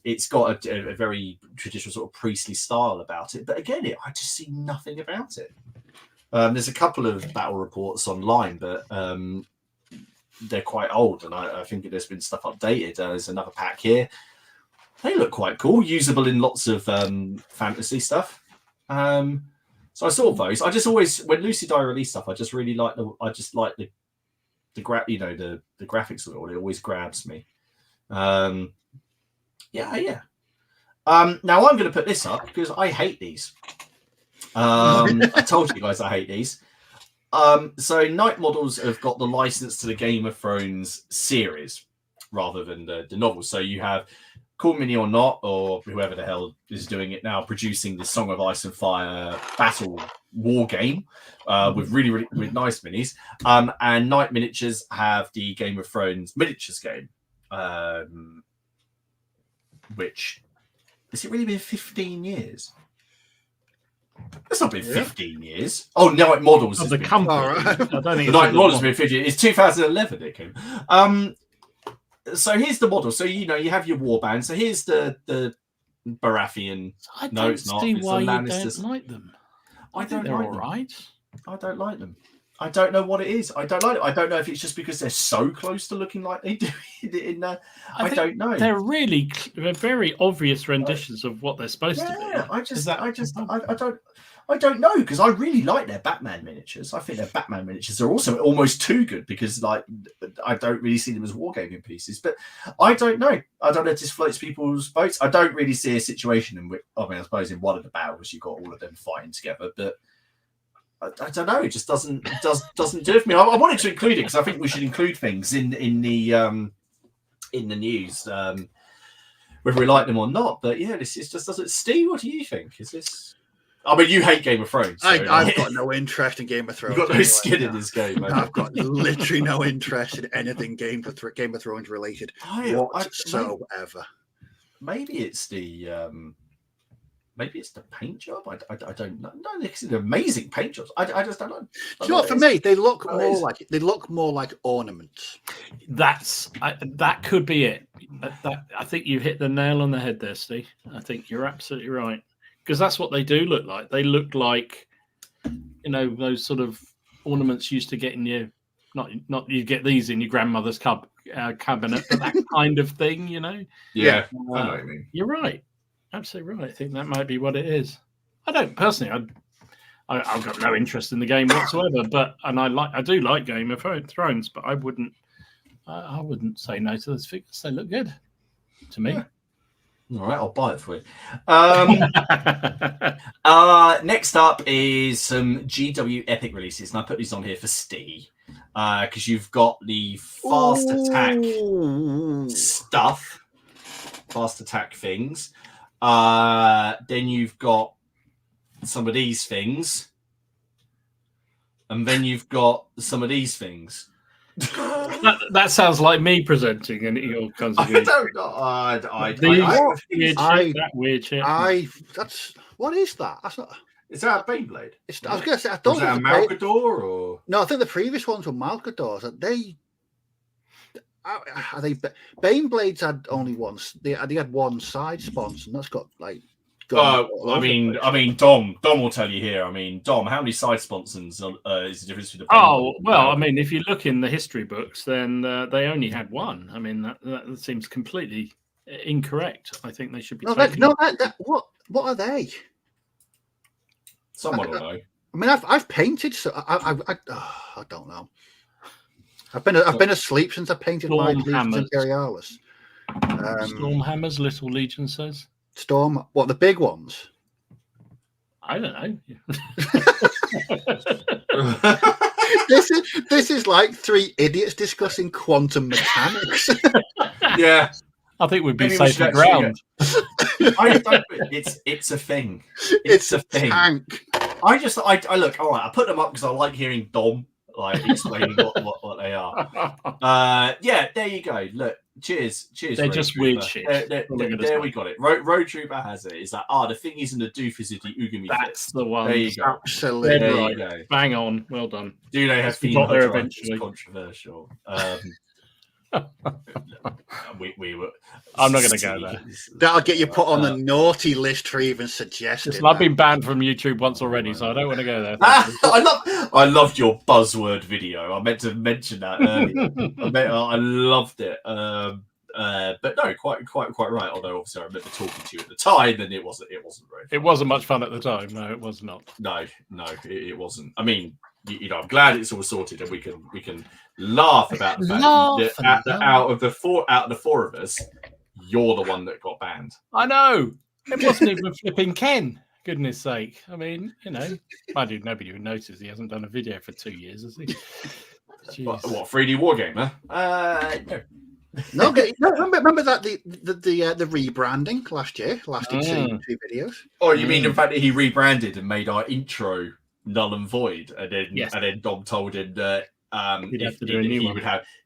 It's got a very traditional sort of priestly style about it, but again, I just see nothing about it. There's a couple of battle reports online, but they're quite old, and I think there's been stuff updated. There's another pack here. They look quite cool, usable in lots of fantasy stuff. So I saw those. I just always, when Lucid Eye release stuff, I just really like the graphics of it all. It always grabs me. Now I'm going to put this up because I hate these. I told you guys I hate these. So Night Models have got the license to the Game of Thrones series rather than the novels. So you have Call Mini or Not, or whoever the hell is doing it now, producing the Song of Ice and Fire battle war game with really nice minis. And Night Miniatures have the Game of Thrones miniatures game, which has it really been 15 years? It's not been 15 years. Oh, Night Models has the been. company. Right. I don't think Night Models has been 15. It's 2011 it came. So here's the model. So you have your warband. So here's the Baratheon. No, it's not. See It's why the you Lannisters. don't like them. I don't they're like all them. right. I don't like them. I don't know what it is. I don't like it. I don't know if it's just because they're so close to looking like they do in I don't know. They're very obvious renditions of what they're supposed to be. I don't know, because I really like their Batman miniatures. I think their Batman miniatures are also almost too good, because like I don't really see them as wargaming pieces. But I don't know. I don't know if this floats people's boats. I don't really see a situation in which, I suppose in one of the battles you've got all of them fighting together, but I don't know. It just doesn't do it for me. I wanted to include it because I think we should include things in the news, whether we like them or not. But yeah, this just doesn't. Steve, what do you think? Is this? I mean, you hate Game of Thrones. So I've got no interest in Game of Thrones. You've got no skin in this game. I've got literally no interest in anything Game of Thrones related whatsoever. Maybe it's the paint job. I don't know. No, it's an amazing paint jobs. I just don't know. Do you know what? For me, they look more like ornaments. That could be it. I think you hit the nail on the head there, Steve. I think you're absolutely right. Because that's what they do look like. They look like, those sort of ornaments you used to get in your, not you get these in your grandmother's cabinet, but that kind of thing, Yeah, I know what you mean. You're right. Absolutely right. I think that might be what it is. I don't personally. I've got no interest in the game whatsoever, I do like Game of Thrones, but I wouldn't say no to those figures. They look good to me. Yeah. All right, I'll buy it for you. Next up is some GW Epic releases, and I put these on here for Steve because you've got the fast attack stuff, fast attack things. Then you've got some of these things, and then you've got some of these things. That sounds like me presenting and your kinds of weird. I don't know. Weird shit. What is that? That's not. Is that a Beyblade? I was going to say, I don't know. Is that a Malkador or? No, I think the previous ones were Malkadors. Are they? Baneblades had only one. They had one side sponsor, and that's got like. Dom will tell you here. I mean, Dom, how many side sponsors is the difference between the? Oh well, I mean, if you look in the history books, then they only had one. I mean, that seems completely incorrect. I think they should be. What are they? Someone will know. I mean, I've painted, so I don't know. I've been asleep since I painted my Legions Imperialis. Stormhammers, Little Legion says. Storm, what, the big ones? I don't know. This is like three idiots discussing quantum mechanics. Yeah, I think we'd be safe ground. It's a thing. It's a thing. Tank. I look, all right. I put them up because I like hearing Dom like explaining what they are. Yeah, there you go. Look, cheers. They're just weird shit. There we got it. Road Trooper has it. It's like, the thing isn't a doofus is the Ugami That's fist. the one. There you go. Absolutely. There right. you go. Bang on. Well done. Do they have got there eventually? Controversial. we were. I'm not going to go there. That'll get you put on the naughty list for even suggesting. I've been banned from YouTube once already, so I don't want to go there. I loved your buzzword video. I meant to mention that earlier. I loved it. But no, quite right. Although obviously I remember talking to you at the time, and it wasn't very fun. It wasn't much fun at the time. No, it was not. No, it wasn't. I mean, I'm glad it's all sorted, and we can laugh about the fact that out of the four of us, you're the one that got banned. I know. It wasn't even flipping Ken. Goodness sake. I mean, nobody would notice he hasn't done a video for 2 years, has he? What 3D Wargamer? No. Remember that the rebranding last year lasted two videos. Oh, you mean the fact that he rebranded and made our intro null and void, and then Dom told him that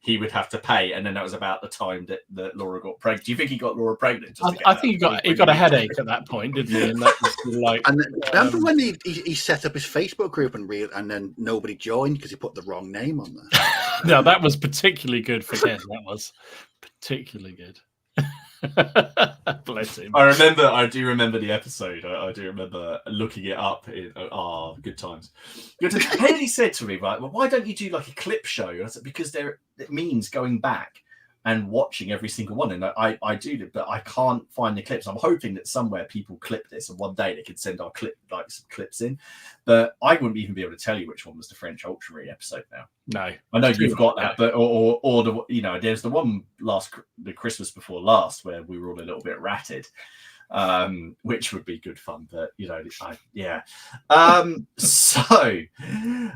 he would have to pay, and then that was about the time that Laura got pregnant. Do you think he got Laura pregnant? I think he got a headache at that point, didn't he? And that was like. And remember when he set up his Facebook group and then nobody joined because he put the wrong name on there. No, that was particularly good for Ken. That was particularly good. Bless him. I do remember the episode. I do remember looking it up. Good times. Haley said to me, right, well, why don't you do like a clip show? And I said, because it means going back and watching every single one. And I do, but I can't find the clips. I'm hoping that somewhere people clip this, and one day they could send our some clips in. But I wouldn't even be able to tell you which one was the French Ultramarine episode now. No, I know you've got that, but or the there's the one the Christmas before last where we were all a little bit ratted, which would be good fun. But so,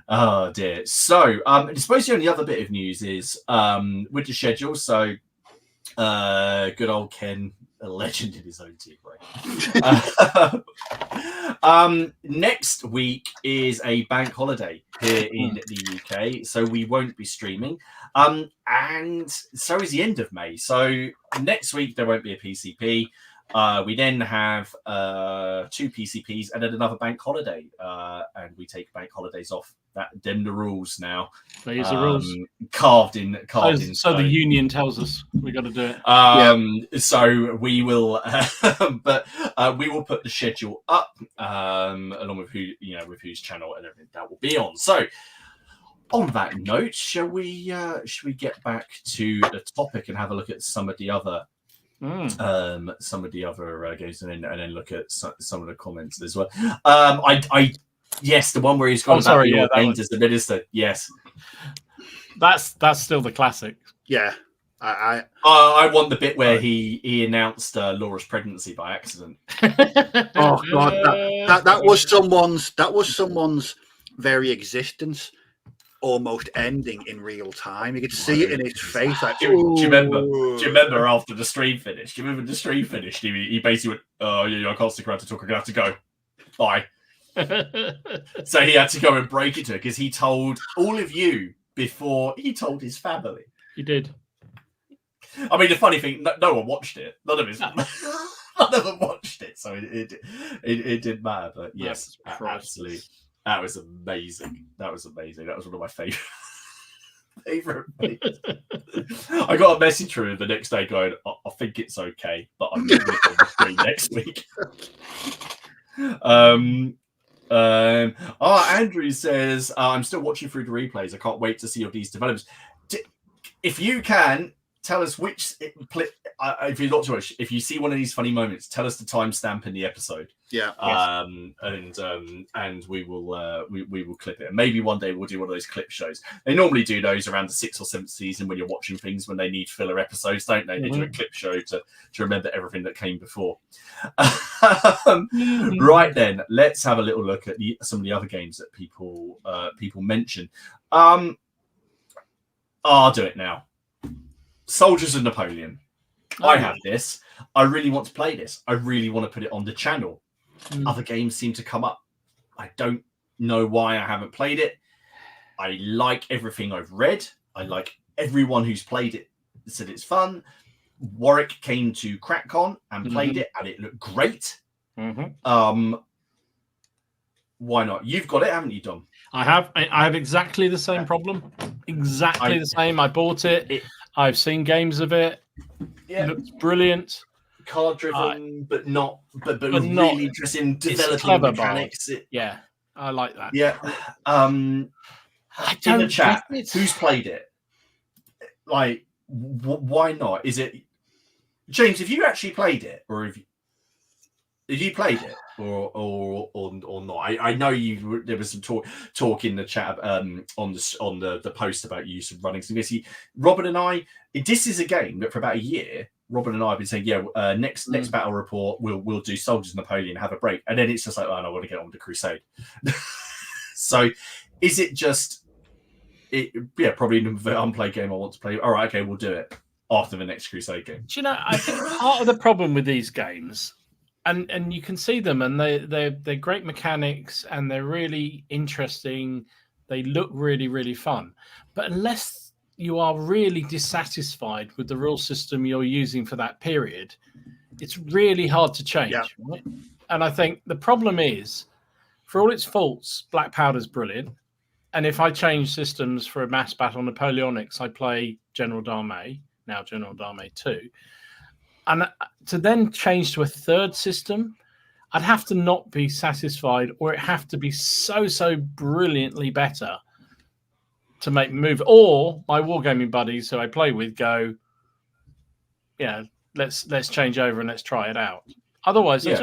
oh dear. So, I suppose the only other bit of news is with the schedule. So, good old Ken, a legend in his own team, right? Next week is a bank holiday here in the UK, so we won't be streaming. And so is the end of May. So next week there won't be a PCP. We then have 2 PCPs and then another bank holiday, and we take bank holidays off. Them the rules now. These are rules carved in. So the union tells us we got to do it. So we will, but we will put the schedule up along with whose channel and everything that will be on. So. On that note, shall we get back to the topic and have a look at some of the other games and then look at some of the comments as well. Yes, the one where he's got games as the minister. Yes, that's still the classic. Yeah, I want the bit where he announced Laura's pregnancy by accident. Oh God, that was someone's very existence almost ending in real time. You could see it in his face. Like, do you remember after the stream finished? Do you remember the stream finished? He basically went, "Oh, yeah, I can't stick around to talk. I'm gonna have to go. Bye." So he had to go and break it to her because he told all of you before he told his family. He did. I mean, the funny thing, no one watched it. None of them watched it, so it didn't matter. But yes, absolutely. That was amazing. That was one of my favorite things. I got a message from him the next day going, I think it's okay, but I'm going to be on the screen next week. Andrew says, I'm still watching through the replays. I can't wait to see all these developments. If you can, tell us which if you're not too much, if you see one of these funny moments, tell us the timestamp in the episode. Yeah. And we will clip it. And maybe one day we'll do one of those clip shows. They normally do those around the 6th or 7th season when you're watching things when they need filler episodes, don't they? They do a clip show to remember everything that came before. Right then, let's have a little look at some of the other games that people mention. I'll do it now. Soldiers of Napoleon. I have this. I really want to play this. I really want to put it on the channel. Other games seem to come up. I don't know why I haven't played it. I like everything I've read. I like everyone who's played it said it's fun. Warwick came to CrackCon and played it, and it looked great. Why not? You've got it, haven't you, Dom? I have exactly the same problem. Exactly the same. I bought it. I've seen games of it. Yeah. It looks brilliant. Card driven, but really interested in developing mechanics. Yeah, I like that. Yeah. In the chat, who's played it? Like, why not? Is it James? Have you actually played it, or have you played it, or not? I know you. There was some talk in the chat on the post about you running some. See, Robin and I. This is a game that for about a year, Robin and I have been saying, next battle report, we'll do Soldiers of Napoleon, have a break, and then it's just like, I want to get on to Crusade. So, is it just? Probably an unplayed game I want to play. All right, okay, we'll do it after the next Crusade game. Do you know? I think part of the problem with these games, and you can see them, and they're great mechanics, and they're really interesting. They look really, really fun, but unless you are really dissatisfied with the rule system you're using for that period, it's really hard to change. Yeah. Right? And I think the problem is, for all its faults, Black Powder's brilliant. And if I change systems for a mass battle Napoleonics, I play General d'Armée, now General d'Armée 2. And to then change to a third system, I'd have to not be satisfied, or it have to be so brilliantly better to make me move. Or my wargaming buddies who I play with go, let's change over and let's try it out. Otherwise, I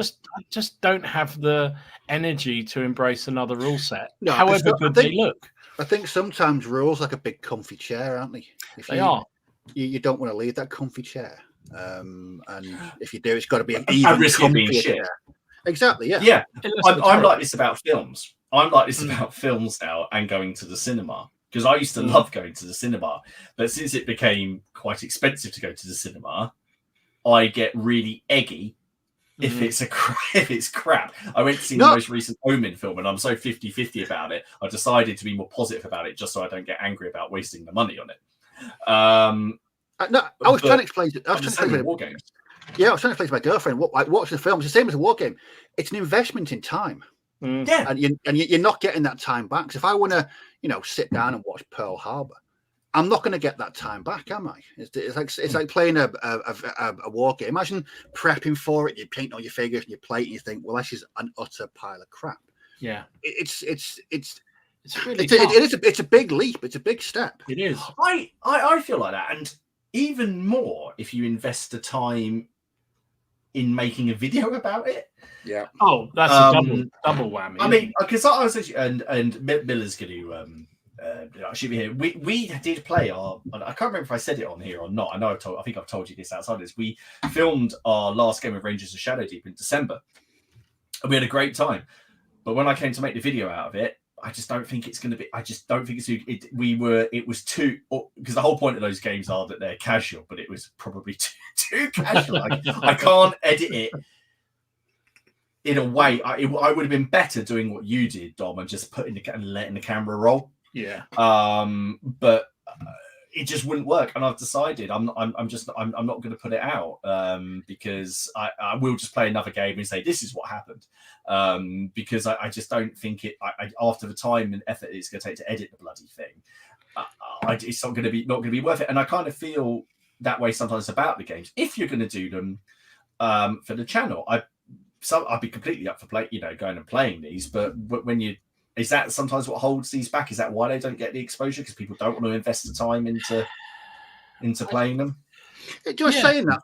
just don't have the energy to embrace another rule set, however good they look. I think sometimes rules like a big comfy chair, aren't they? They are. You don't want to leave that comfy chair. And if you do, it's got to be an even comfier chair. Exactly, yeah. Yeah. I'm like this about films. I'm like this about films now and going to the cinema. Because I used to love going to the cinema. But since it became quite expensive to go to the cinema, I get really eggy if it's crap. I went to see the most recent Omen film, and I'm so 50-50 about it. I decided to be more positive about it just so I don't get angry about wasting the money on it. I was trying to explain it. I was trying to explain war games. Yeah, I was trying to explain to my girlfriend watching the film. It's the same as a war game. It's an investment in time. Yeah, and you're not getting that time back. Because if I want to, sit down and watch Pearl Harbor, I'm not going to get that time back, am I? It's like playing a war game. Imagine prepping for it. You paint all your figures and you play it, and you think, well, this is an utter pile of crap. Yeah, it's really it's a big leap. It's a big step. It is. I feel like that, and even more if you invest the time in making a video about it. Yeah. Oh, that's a double whammy. I mean, because I was actually, and Miller's going to should be here. We did play our. I can't remember if I said it on here or not. I think I've told you this outside this. We filmed our last game of Rangers of Shadowdeep in December, and we had a great time. But when I came to make the video out of it, I just don't think it's going to be. I just don't think it's. It was too, because the whole point of those games are that they're casual, but it was probably too casual. I can't edit it in a way. I would have been better doing what you did, Dom, and just letting the camera roll. Yeah. But it just wouldn't work, and I've decided I'm not going to put it out because I will just play another game and say this is what happened because I just don't think it. After the time and effort it's going to take to edit the bloody thing, it's not going to be worth it. And I kind of feel that way sometimes about the games. If you're going to do them for the channel, I'd be completely up for going and playing these. But when you is that sometimes what holds these back? Is that why they don't get the exposure? Because people don't want to invest the time into playing them? Just saying that,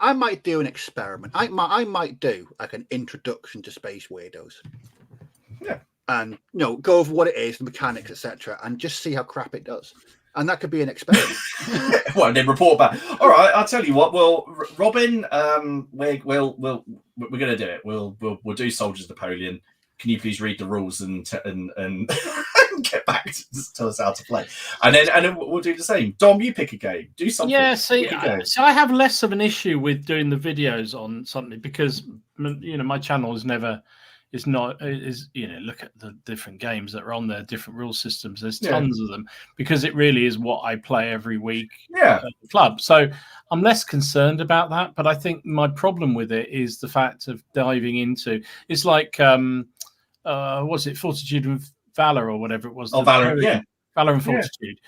I might do an experiment. I might do like an introduction to Space Weirdos. Yeah. And go over what it is, the mechanics, etc., and just see how crap it does. And that could be an experiment. Well, and then report back. All right, I'll tell you what. Well, Robin, we're going to do it. We'll do Soldiers of Napoleon. Can you please read the rules and get back to tell us how to play? And then we'll do the same. Dom, you pick a game. Do something. Yeah, see, I have less of an issue with doing the videos on something because my channel is never It's not, is, look at the different games that are on there, different rule systems. There's Yeah. tons of them, because it really is what I play every week Yeah. at the club. So I'm less concerned about that. But I think my problem with it is the fact of diving into, it's like, was it Fortitude and Valor or whatever it was? Oh, Valor, yeah. Valor and Fortitude.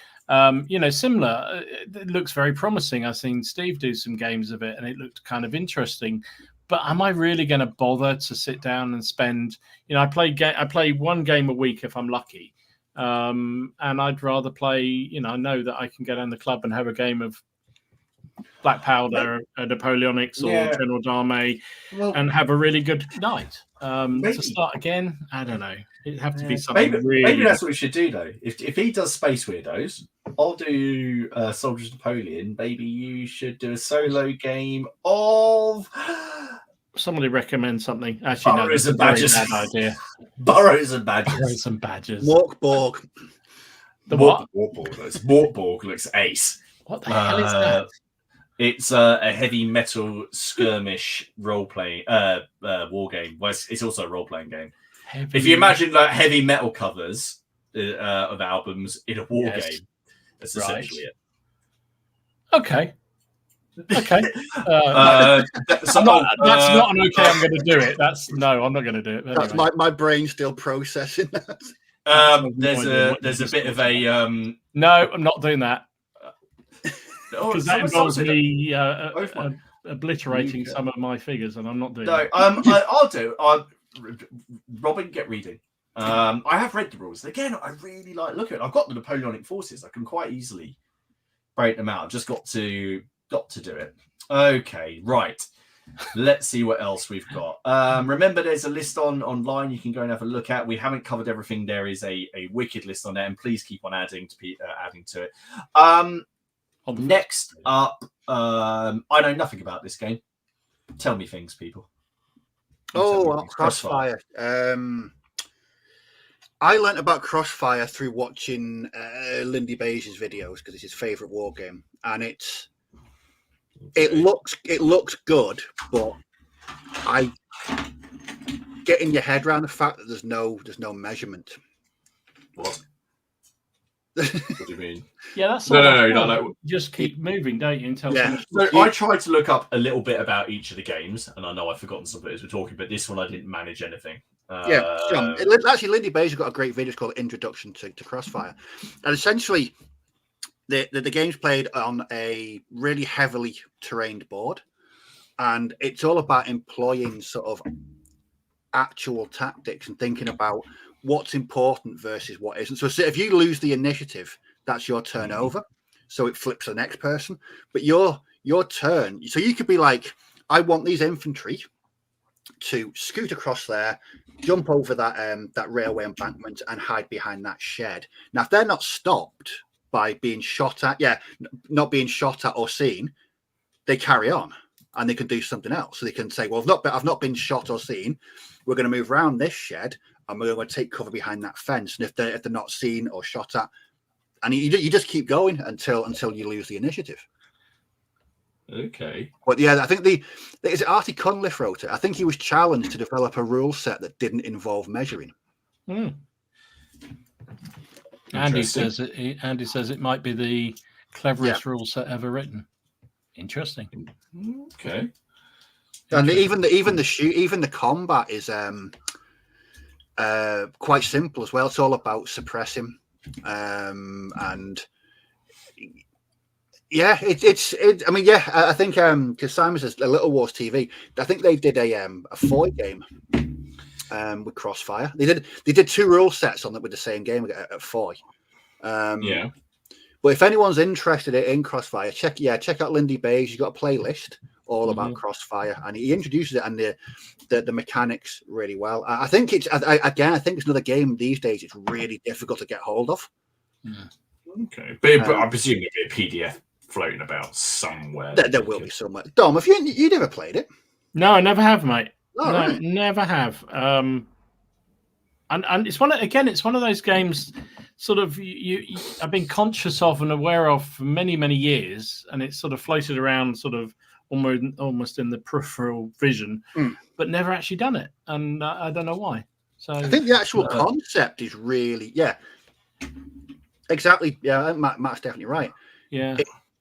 Similar. It looks very promising. I've seen Steve do some games of it, and it looked kind of interesting. But am I really going to bother to sit down and spend? I play one game a week if I'm lucky, and I'd rather play. I know that I can go down the club and have a game of Black Powder, Napoleonics, or General Dame, and have a really good night. To start again, I don't know. It'd have to be something really. Maybe that's what we should do, though. If he does Space Weirdos, I'll do Soldiers Napoleon. Maybe you should do a solo game of. Somebody recommend something. Actually, Burrows and Badgers. Badgers. Bad idea. Burrows and Badgers. Burrows and Badgers. Morkborg. The what? Morkborg looks ace. What the hell is that? It's a heavy metal skirmish role-playing war game. Well, it's also a role-playing game. If you imagine like heavy metal covers of albums in a war game, that's essentially it. Okay. Okay. That's not an okay. I'm going to do it. I'm not going to do it. That's anyway. my brain still processing that. There's a bit of a. No, I'm not doing that. Because that involves me Oathmark. obliterating some of my figures, and I'm not doing No, that. I'll do. Robin, get reading. I have read the rules. Again, I really like looking at it. I've got the Napoleonic forces. I can quite easily break them out. I've just got to do it. Okay, right. Let's see what else we've got. Remember, there's a list online you can go and have a look at. We haven't covered everything. There is a wicked list on there, and please keep on adding to it. Next up, I know nothing about this game. Tell me things, people. Crossfire. I learnt about Crossfire through watching Lindy Beig's videos because it's his favourite war game, and it looks good, but I getting your head around the fact that there's no measurement. What? What do you mean? Yeah, that's no. Just keep moving, don't you? Until So I tried to look up a little bit about each of the games, and I know I've forgotten some of it as we're talking, but this one I didn't manage anything. Actually, Lindy Beig's got a great video called "Introduction to Crossfire," and essentially, the game's played on a really heavily terrained board, and it's all about employing sort of actual tactics and thinking about what's important versus what isn't. So if you lose the initiative, that's your turn over. So it flips to the next person. But your turn, so you could be like, I want these infantry to scoot across there, jump over that railway embankment and hide behind that shed. Now, if they're not stopped by being shot at, not being shot at or seen, they carry on and they can do something else. So they can say, well, I've not been shot or seen. We're going to move around this shed and we're going to take cover behind that fence. And if they're not seen or shot at, and you just keep going until you lose the initiative. Okay. But yeah, I think is it Artie Cunliffe wrote it. I think he was challenged to develop a rule set that didn't involve measuring. Andy says it might be the cleverest rule set ever written. Interesting. Okay. And even the combat is quite simple as well. It's all about suppressing, and yeah, I mean, yeah, I think because Simon says a Little Wars TV, I think they did a Foy game with Crossfire. They did two rule sets on it with the same game at Foy. Yeah. But if anyone's interested in Crossfire, check out Lindy Beig's. He's got a playlist all about Crossfire, and he introduces it and the mechanics really well. I think it's another game these days. It's really difficult to get hold of. Okay, but I presume there'll be a PDF floating about somewhere. There will be somewhere. Dom, have you never played it? No, I never have, mate. Oh, no, right. Never have. And it's one of those games. Sort of, I've been conscious of and aware of for many, many years, and it's sort of floated around, sort of almost in the peripheral vision, but never actually done it, and I don't know why. So I think the actual concept is really, exactly. Yeah, Matt's definitely right. Yeah.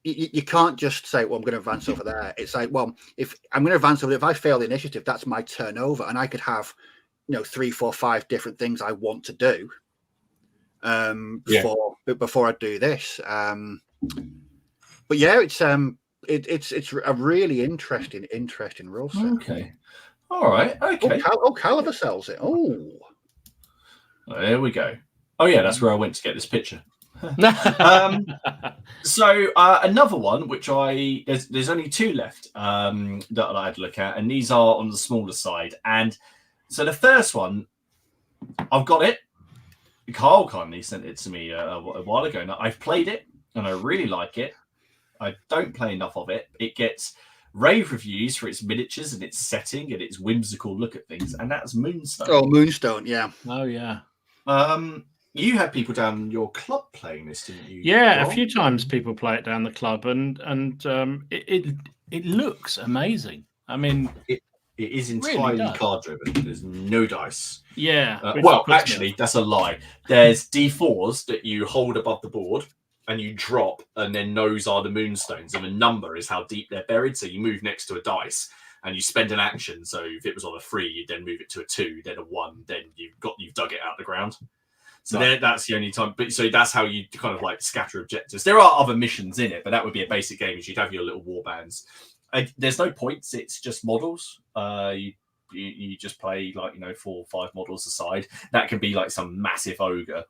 You can't just say, well, I'm going to advance over there. It's like, well, if I'm going to advance over, if I fail the initiative, that's my turnover. And I could have, 3, 4, 5 different things I want to do before I do this. But yeah, it's a really interesting rule set. Okay. All right. Okay. Caliber sells it. Oh, there we go. Oh yeah, that's where I went to get this picture. So another one, which there's only 2 left that I had to look at, and these are on the smaller side. And so the first one, I've got it. Carl kindly sent it to me a while ago. Now I've played it and I really like it. I don't play enough of it. It gets rave reviews for its miniatures and its setting and its whimsical look at things, and that's Moonstone. Oh, Moonstone, yeah. Oh yeah. You had people down your club playing this, didn't you? Yeah, Rob? a few times people play it down the club, and it looks amazing. I mean, it is entirely really card driven. There's no dice. Yeah. Well, actually, that's a lie. There's D4s that you hold above the board and you drop, and then those are the moonstones, and the number is how deep they're buried. So you move next to a dice and you spend an action. So if it was on a 3, you then move it to a 2, then a 1, then you've dug it out of the ground. So that's the only time. But so that's how you kind of like scatter objectives. There are other missions in it, but that would be a basic game. You'd have your little war bands. There's no points. It's just models. You just play 4 or 5 models aside. That can be like some massive ogre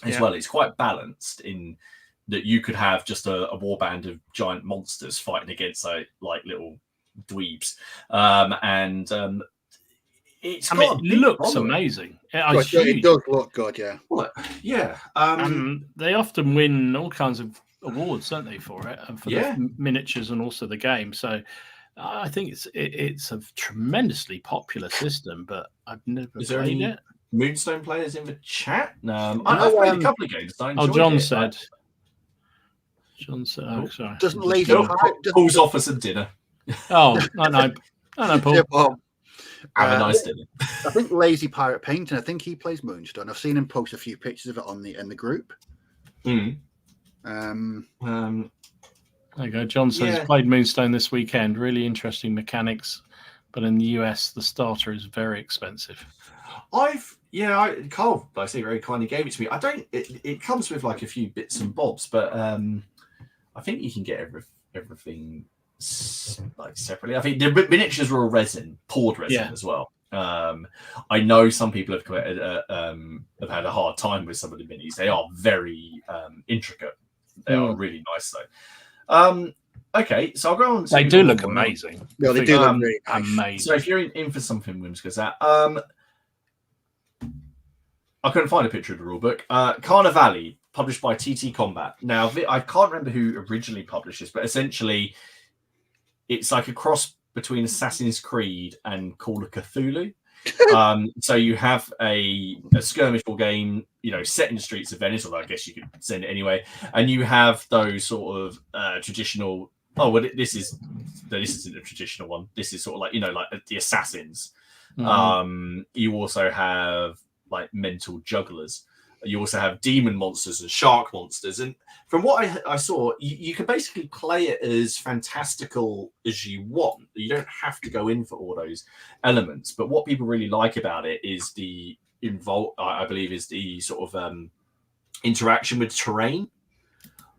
as well. It's quite balanced in that you could have just a warband of giant monsters fighting against like little dweebs, it looks amazing. It does look good, yeah. Well, yeah. They often win all kinds of awards, don't they, for it, and for the miniatures and also the game. So I think it's a tremendously popular system, but I've never played it. Moonstone players in the chat? No, I've played a couple of games. John said. Sorry. Doesn't Lazy Paul's offer some dinner. Oh, I know, Paul. Yeah, Paul. Have a nice dinner. I think Lazy Pirate Painting. I think he plays Moonstone. I've seen him post a few pictures of it in the group. There you go. John says played Moonstone this weekend. Really interesting mechanics, but in the US, the starter is very expensive. Carl, I say, very kindly gave it to me. It comes with like a few bits and bobs, but I think you can get everything like separately. I think the miniatures were poured resin as well. I know some people have had a hard time with some of the minis. They are very intricate. They are really nice though. Okay, so I'll go on. They do look amazing. Yeah, they do look really nice. Amazing. So if you're in for something whimsical, I couldn't find a picture of the rulebook. Carnivale, published by TT Combat. Now, I can't remember who originally published this, but essentially, it's like a cross between Assassin's Creed and Call of Cthulhu. So you have a skirmish game, set in the streets of Venice, although I guess you could send it anyway. And you have those sort of traditional. Oh, well, this isn't a traditional one. This is sort of like the assassins. Mm-hmm. You also have like mental jugglers. You also have demon monsters and shark monsters. And from what I saw, you can basically play it as fantastical as you want. You don't have to go in for all those elements. But what people really like about it is the sort of interaction with terrain.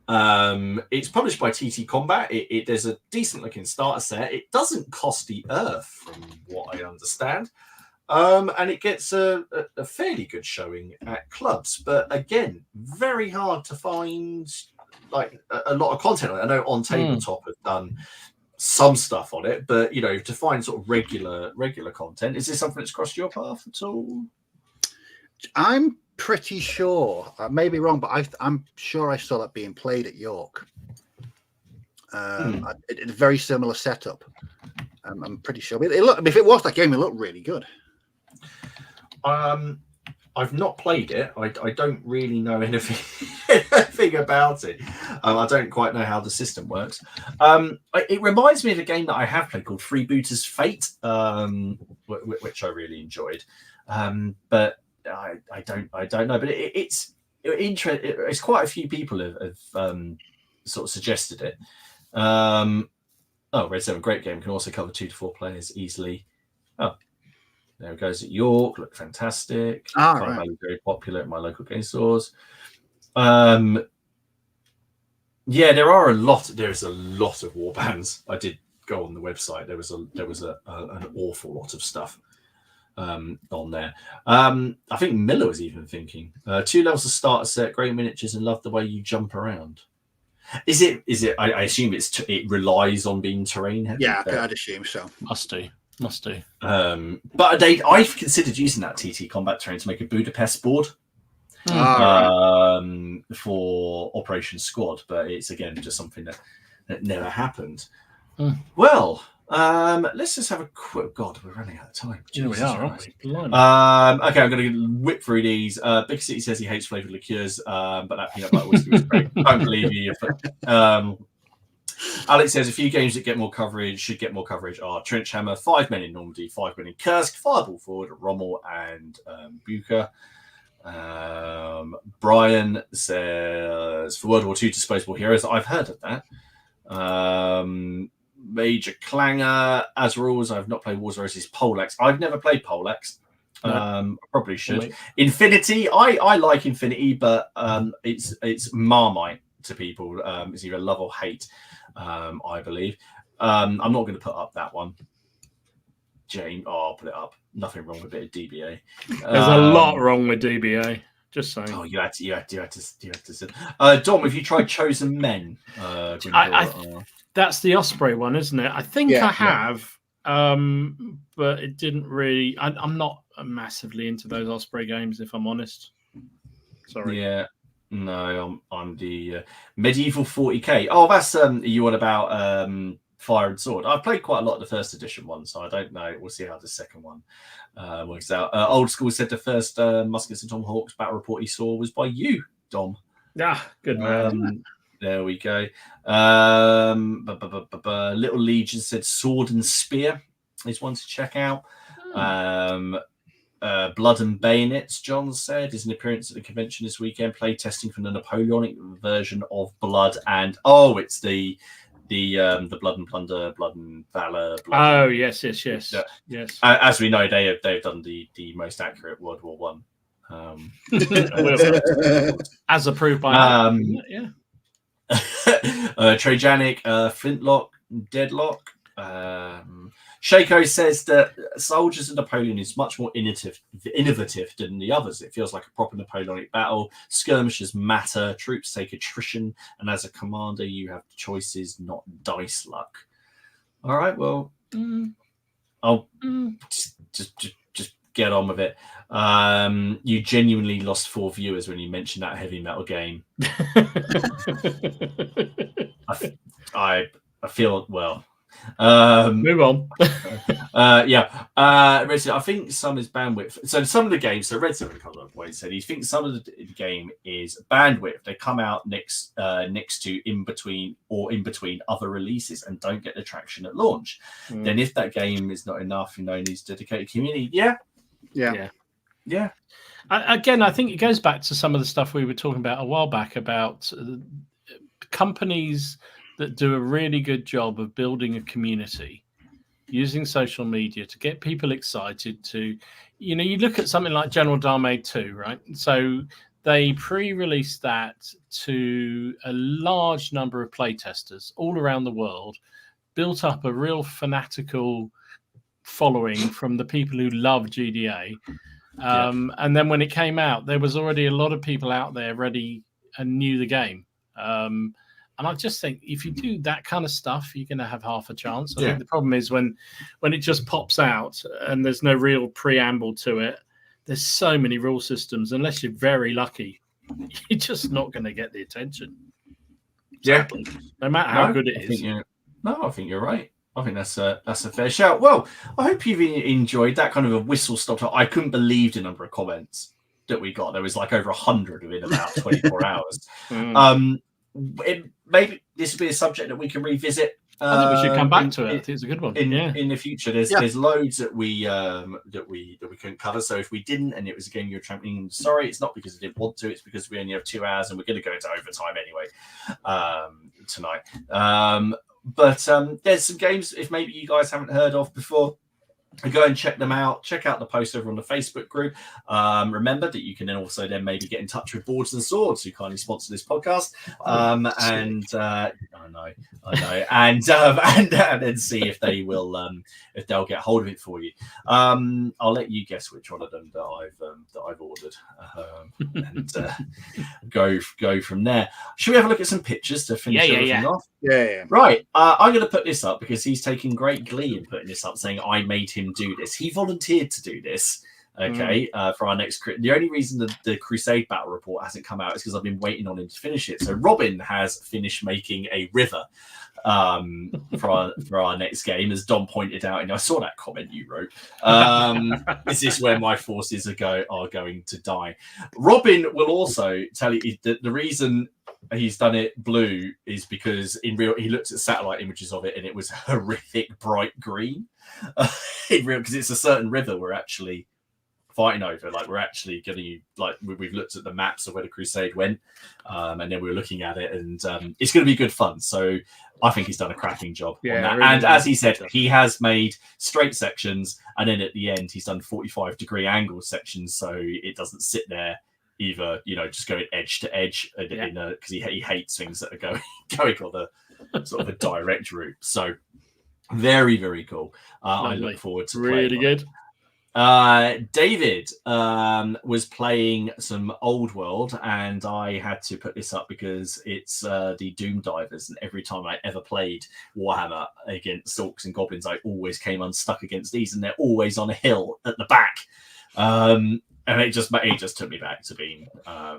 It's published by TT Combat. There's a decent looking starter set. It doesn't cost the earth, from what I understand. And it gets a fairly good showing at clubs, but again, very hard to find like a lot of content on it. I know On Tabletop have done some stuff on it, but to find sort of regular content, is this something that's crossed your path at all? I'm pretty sure. I may be wrong, but I'm sure I saw that being played at York. It's a very similar setup. I'm pretty sure. If it was that game, it looked really good. I've not played it. I don't really know anything about it. I don't quite know how the system works. It reminds me of a game that I have played called Freebooter's Fate, which I really enjoyed. But I don't know. But it's interesting. It's quite a few people have sort of suggested it. Red 7, great game. Can also cover 2 to 4 players easily. Oh, there it goes at York. Look fantastic. Right. Very popular at my local game stores. Yeah, there is a lot of warbands. I did go on the website. There was an awful lot of stuff on there. I think Miller was even thinking 2 levels of starter set, great miniatures, and love the way you jump around. Is it? I assume it relies on being terrain heavy. Yeah, I'd assume so. Must do. But I've considered using that TT combat terrain to make a Budapest board for Operation Squad, but it's again just something that never happened. Well, let's just have a quick. God, we're running out of time. Yeah, we are, aren't we? Okay, I'm going to whip through these. Big City says he hates flavored liqueurs, but that peanut butter whiskey was great. Don't believe you. Alex says a few games that should get more coverage are Trench Hammer, 5 men in Normandy, 5 men in Kursk, Fireball Forward, Rommel, and Bucher. Brian says for World War II disposable heroes. I've heard of that. Major Clanger, as rules, I've not played Wars versus Polex. I've never played Polex. Probably should. Infinity, I like Infinity, but it's Marmite to people. It's either love or hate, I believe. I'm not going to put up that one. Jane, I'll put it up. Nothing wrong with a bit of DBA. There's a lot wrong with DBA. Just saying. Oh, you had to. Dom, have you tried Chosen Men? That's the Osprey one, isn't it? I think I have, but it didn't really. I'm not massively into those Osprey games, if I'm honest. Sorry. Yeah. No, I'm the Medieval 40k. Oh, that's you on about Fire and Sword. I've played quite a lot of the first edition one, so I don't know. We'll see how the second one works out. Old School said the first Muskets and Tomahawks battle report he saw was by you, Dom. Good man. There we go. Little Legion said Sword and Spear is one to check out. Blood and Bayonets, John said, is an appearance at the convention this weekend. Play testing for the Napoleonic version of Blood and it's the Blood and Plunder, Blood and Valor. Yes. As we know, they've done the most accurate World War One. As approved by Trajanic, Flintlock, Deadlock. Shaco says that Soldiers of Napoleon is much more innovative than the others. It feels like a proper Napoleonic battle. Skirmishes matter. Troops take attrition, and as a commander, you have choices, not dice luck. All right, well, I'll just get on with it. You genuinely lost 4 viewers when you mentioned that heavy metal game. I feel well. Move on. I think some is bandwidth. So some of the games, so Red Zero said he thinks some of the game is bandwidth. They come out next to in between other releases and don't get the traction at launch. Then if that game is not enough, needs dedicated community. Yeah. Again, I think it goes back to some of the stuff we were talking about a while back about companies that do a really good job of building a community, using social media to get people excited to, you look at something like General Darmade 2, right? So they pre-released that to a large number of playtesters all around the world, built up a real fanatical following from the people who love GDA. And then when it came out, there was already a lot of people out there ready and knew the game. And I just think if you do that kind of stuff, you're going to have half a chance. I think the problem is when it just pops out and there's no real preamble to it, there's so many rule systems. Unless you're very lucky, you're just not going to get the attention. Sadly. No matter how good it is. I think you're right. I think that's a fair shout. Well, I hope you've enjoyed that kind of a whistle-stop. I couldn't believe the number of comments that we got. There was like over 100 within about 24 hours. maybe this would be a subject that we can revisit. I think we should come back to it. I think it's a good one. In the future. There's loads that we couldn't cover. So if we didn't, and it was a game you're championing, sorry, it's not because I didn't want to. It's because we only have 2 hours, and we're going to go into overtime anyway tonight. But there's some games if maybe you guys haven't heard of before. Go and check them out. Check out the post over on the Facebook group. Remember that you can then also maybe get in touch with Boards and Swords, who kindly sponsor this podcast. I know, and then see if they will, if they'll get hold of it for you. I'll let you guess which one of them that I've ordered, and go from there. Should we have a look at some pictures to finish everything off? Yeah. Right. I'm going to put this up because he's taking great glee in putting this up, saying I made him do this. He volunteered to do this. Okay, for our next. The only reason the Crusade battle report hasn't come out is because I've been waiting on him to finish it. So Robin has finished making a river for our next game, as Dom pointed out, and I saw that comment you wrote. Is this where my forces are going to die? Robin will also tell you that the reason he's done it blue is because in real he looked at satellite images of it and it was horrific bright green. In real, because it's a certain river we're actually fighting over. Like we're actually going to we've looked at the maps of where the Crusade went, and then we were looking at it, and it's going to be good fun. So I think he's done a cracking job on that. Really and as he said, he has made straight sections, and then at the end he's done 45-degree angle sections, so it doesn't sit there either, just going edge to edge, because he hates things that are going on the sort of a direct route. So very, very cool. I look forward to really good. David was playing some Old World, and I had to put this up because it's the Doom Divers, and every time I ever played Warhammer against Orcs and Goblins, I always came unstuck against these, and they're always on a hill at the back. And it just took me back to being a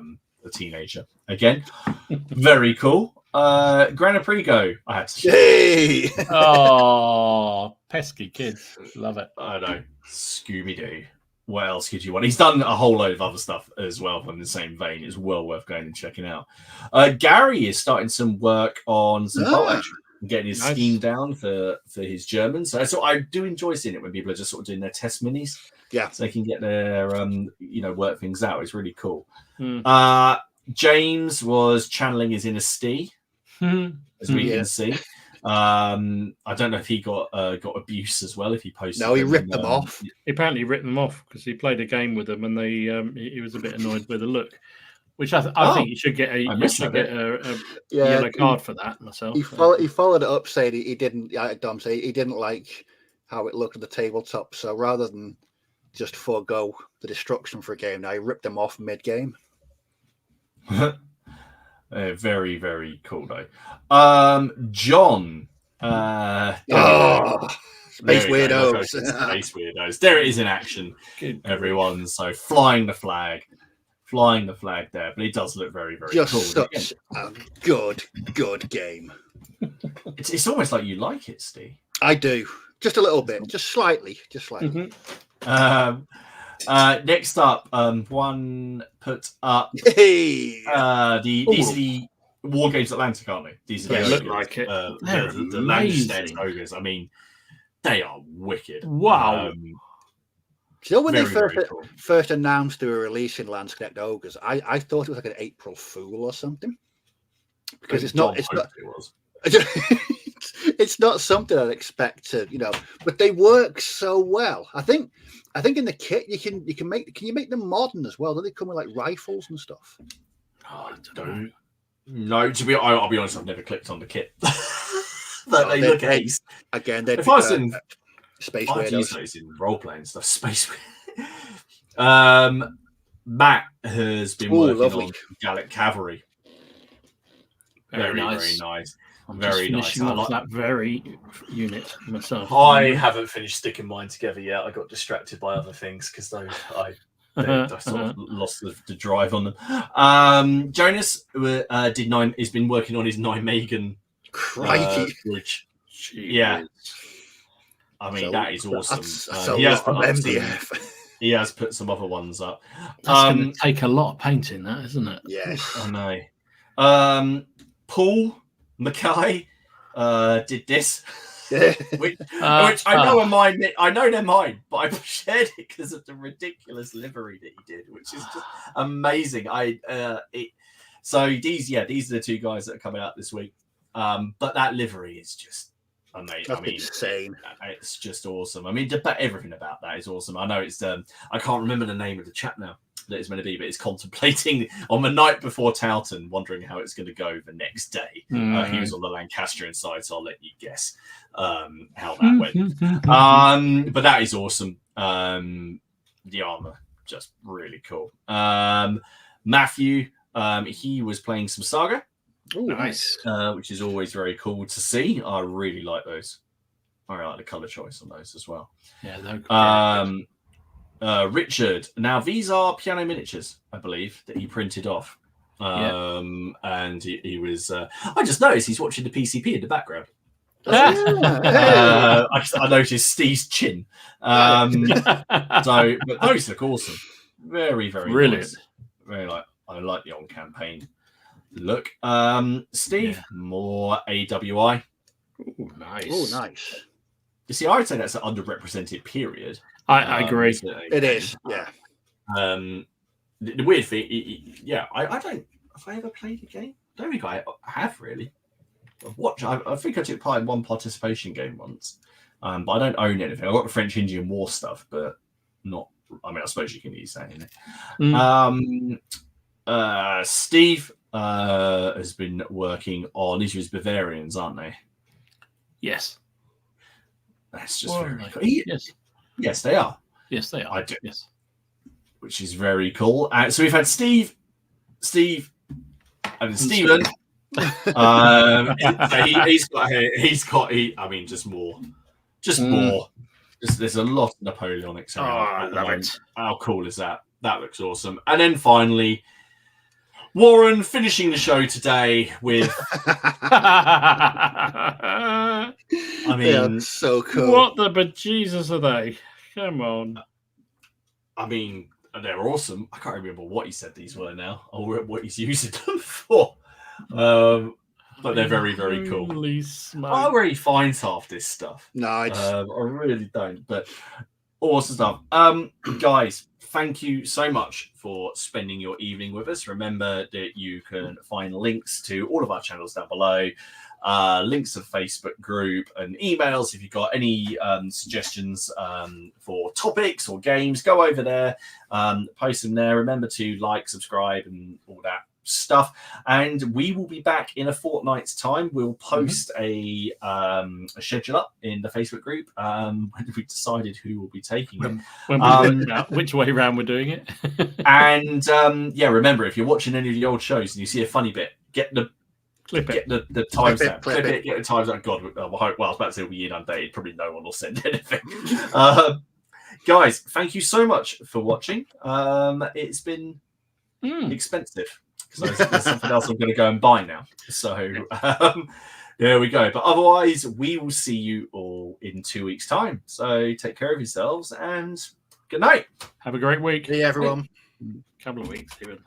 teenager again. Very cool. Gran Prix, I had to say. Yay! Oh, pesky kids. Love it. I know. Scooby-Doo. What else could you want? He's done a whole load of other stuff as well in the same vein. It's well worth going and checking out. Gary is starting some work on some bolt action, getting his scheme down for his German. So I do enjoy seeing it when people are just sort of doing their test minis. Yeah. So they can get their, work things out. It's really cool. James was channeling his inner Stee, as we can see. I don't know if he got abuse as well. If he posted, no, he ripped them off. He apparently ripped them off because he played a game with them, and he was a bit annoyed with the look. Which I think you should get a yellow card for that myself. He followed it up saying he didn't. Dom said he didn't like how it looked at the tabletop. So rather than just forego the destruction for a game, now he ripped them off mid-game. Very, very cool though. John. Space Weirdos. Space Weirdos. There it is in action, everyone. So flying the flag there, but it does look very, very just cool. Such a good game. It's almost like you like it, Steve. I do. Just a little bit, just slightly. Next up, one put up. Hey! These are the Wargames Atlantic, aren't they? These are look like it. The Landscape ogres. I mean, they are wicked. Wow. So when they first announced they were releasing Landscape Ogres, I thought it was like an April Fool or something, because it's not. It's not something I'd expect to, but they work so well. I think in the kit can you make them modern as well? Do they come with like rifles and stuff? Oh, I don't know. No, I'll be honest, I've never clicked on the kit. They look ace. Again, if I was in Space Weirdos, in role playing stuff, Space Weirdos. Matt has been working on Gallic Cavalry. Very nice. I'm very just finishing off that very unit myself. I haven't finished sticking mine together yet. I got distracted by other things because I sort of lost the drive on them. Jonas has been working on his Nijmegen bridge. Yeah, I mean that is awesome. He has put some other ones up. That's going to take a lot of painting, that, isn't it? Yes, I know. Paul Mackay did this. Yeah. which I know are mine. I know they're mine, but I shared it because of the ridiculous livery that he did, which is just amazing. So these are the two guys that are coming out this week. But that livery is just amazing. That's insane. It's just awesome. I mean, everything about that is awesome. I know it's I can't remember the name of the chap now that it's meant to be, but it's contemplating on the night before Towton, wondering how it's going to go the next day. He was on the Lancastrian side, so I'll let you guess how that went. But that is awesome. The armor, just really cool. Matthew, he was playing some Saga. Ooh, nice. Which is always very cool to see. I really like those. I like the color choice on those as well. Yeah, Richard. Now these are piano miniatures, I believe, that he printed off. And he was. I just noticed he's watching the PCP in the background. I noticed Steve's chin. But those look awesome. Very, very brilliant. Nice. Very I like the on campaign look. Steve, more AWI. Ooh, nice. Oh, nice. You see, I would say that's an underrepresented period. I agree. It is, yeah. The weird thing, I don't. Have I ever played a game? I don't think I have really. I think I took part in one participation game once, but I don't own anything. I got the French Indian War stuff, but not. I mean, I suppose you can use that in it. Steve has been working on these. Are Bavarians, aren't they? Yes. That's just very cool. Yes. Yes, they are. Yes, they are. I do. Yes. Which is very cool. So we've had Steve, and Stephen. Just more. There's a lot of Napoleonics. I love it. How cool is that? That looks awesome. And then finally, Warren finishing the show today with. So cool. What the bejesus are they? Come on. I mean, they're awesome. I can't remember what he said these were now, or what he's using them for. But they're very, very cool. I don't know where he finds half this stuff. No, I really don't. But awesome stuff. Guys, thank you so much for spending your evening with us. Remember that you can find links to all of our channels down below, links to the Facebook group, and emails. If you've got any suggestions for topics or games, go over there, post them there. Remember to like, subscribe, and all that stuff. And we will be back in a fortnight's time. We'll post a schedule up in the Facebook group when we've decided who will be taking it. When we work out which way around we're doing it. And remember, if you're watching any of the old shows and you see a funny bit, get the timestamp. Clip it. Get the timestamp. God, I was about to say it'll be inundated. Probably no one will send anything. Guys, thank you so much for watching. It's been expensive. Because there's something else I'm going to go and buy now. So there we go. But otherwise, we will see you all in 2 weeks' time. So take care of yourselves and good night. Have a great week. See you, everyone. Couple of weeks, even.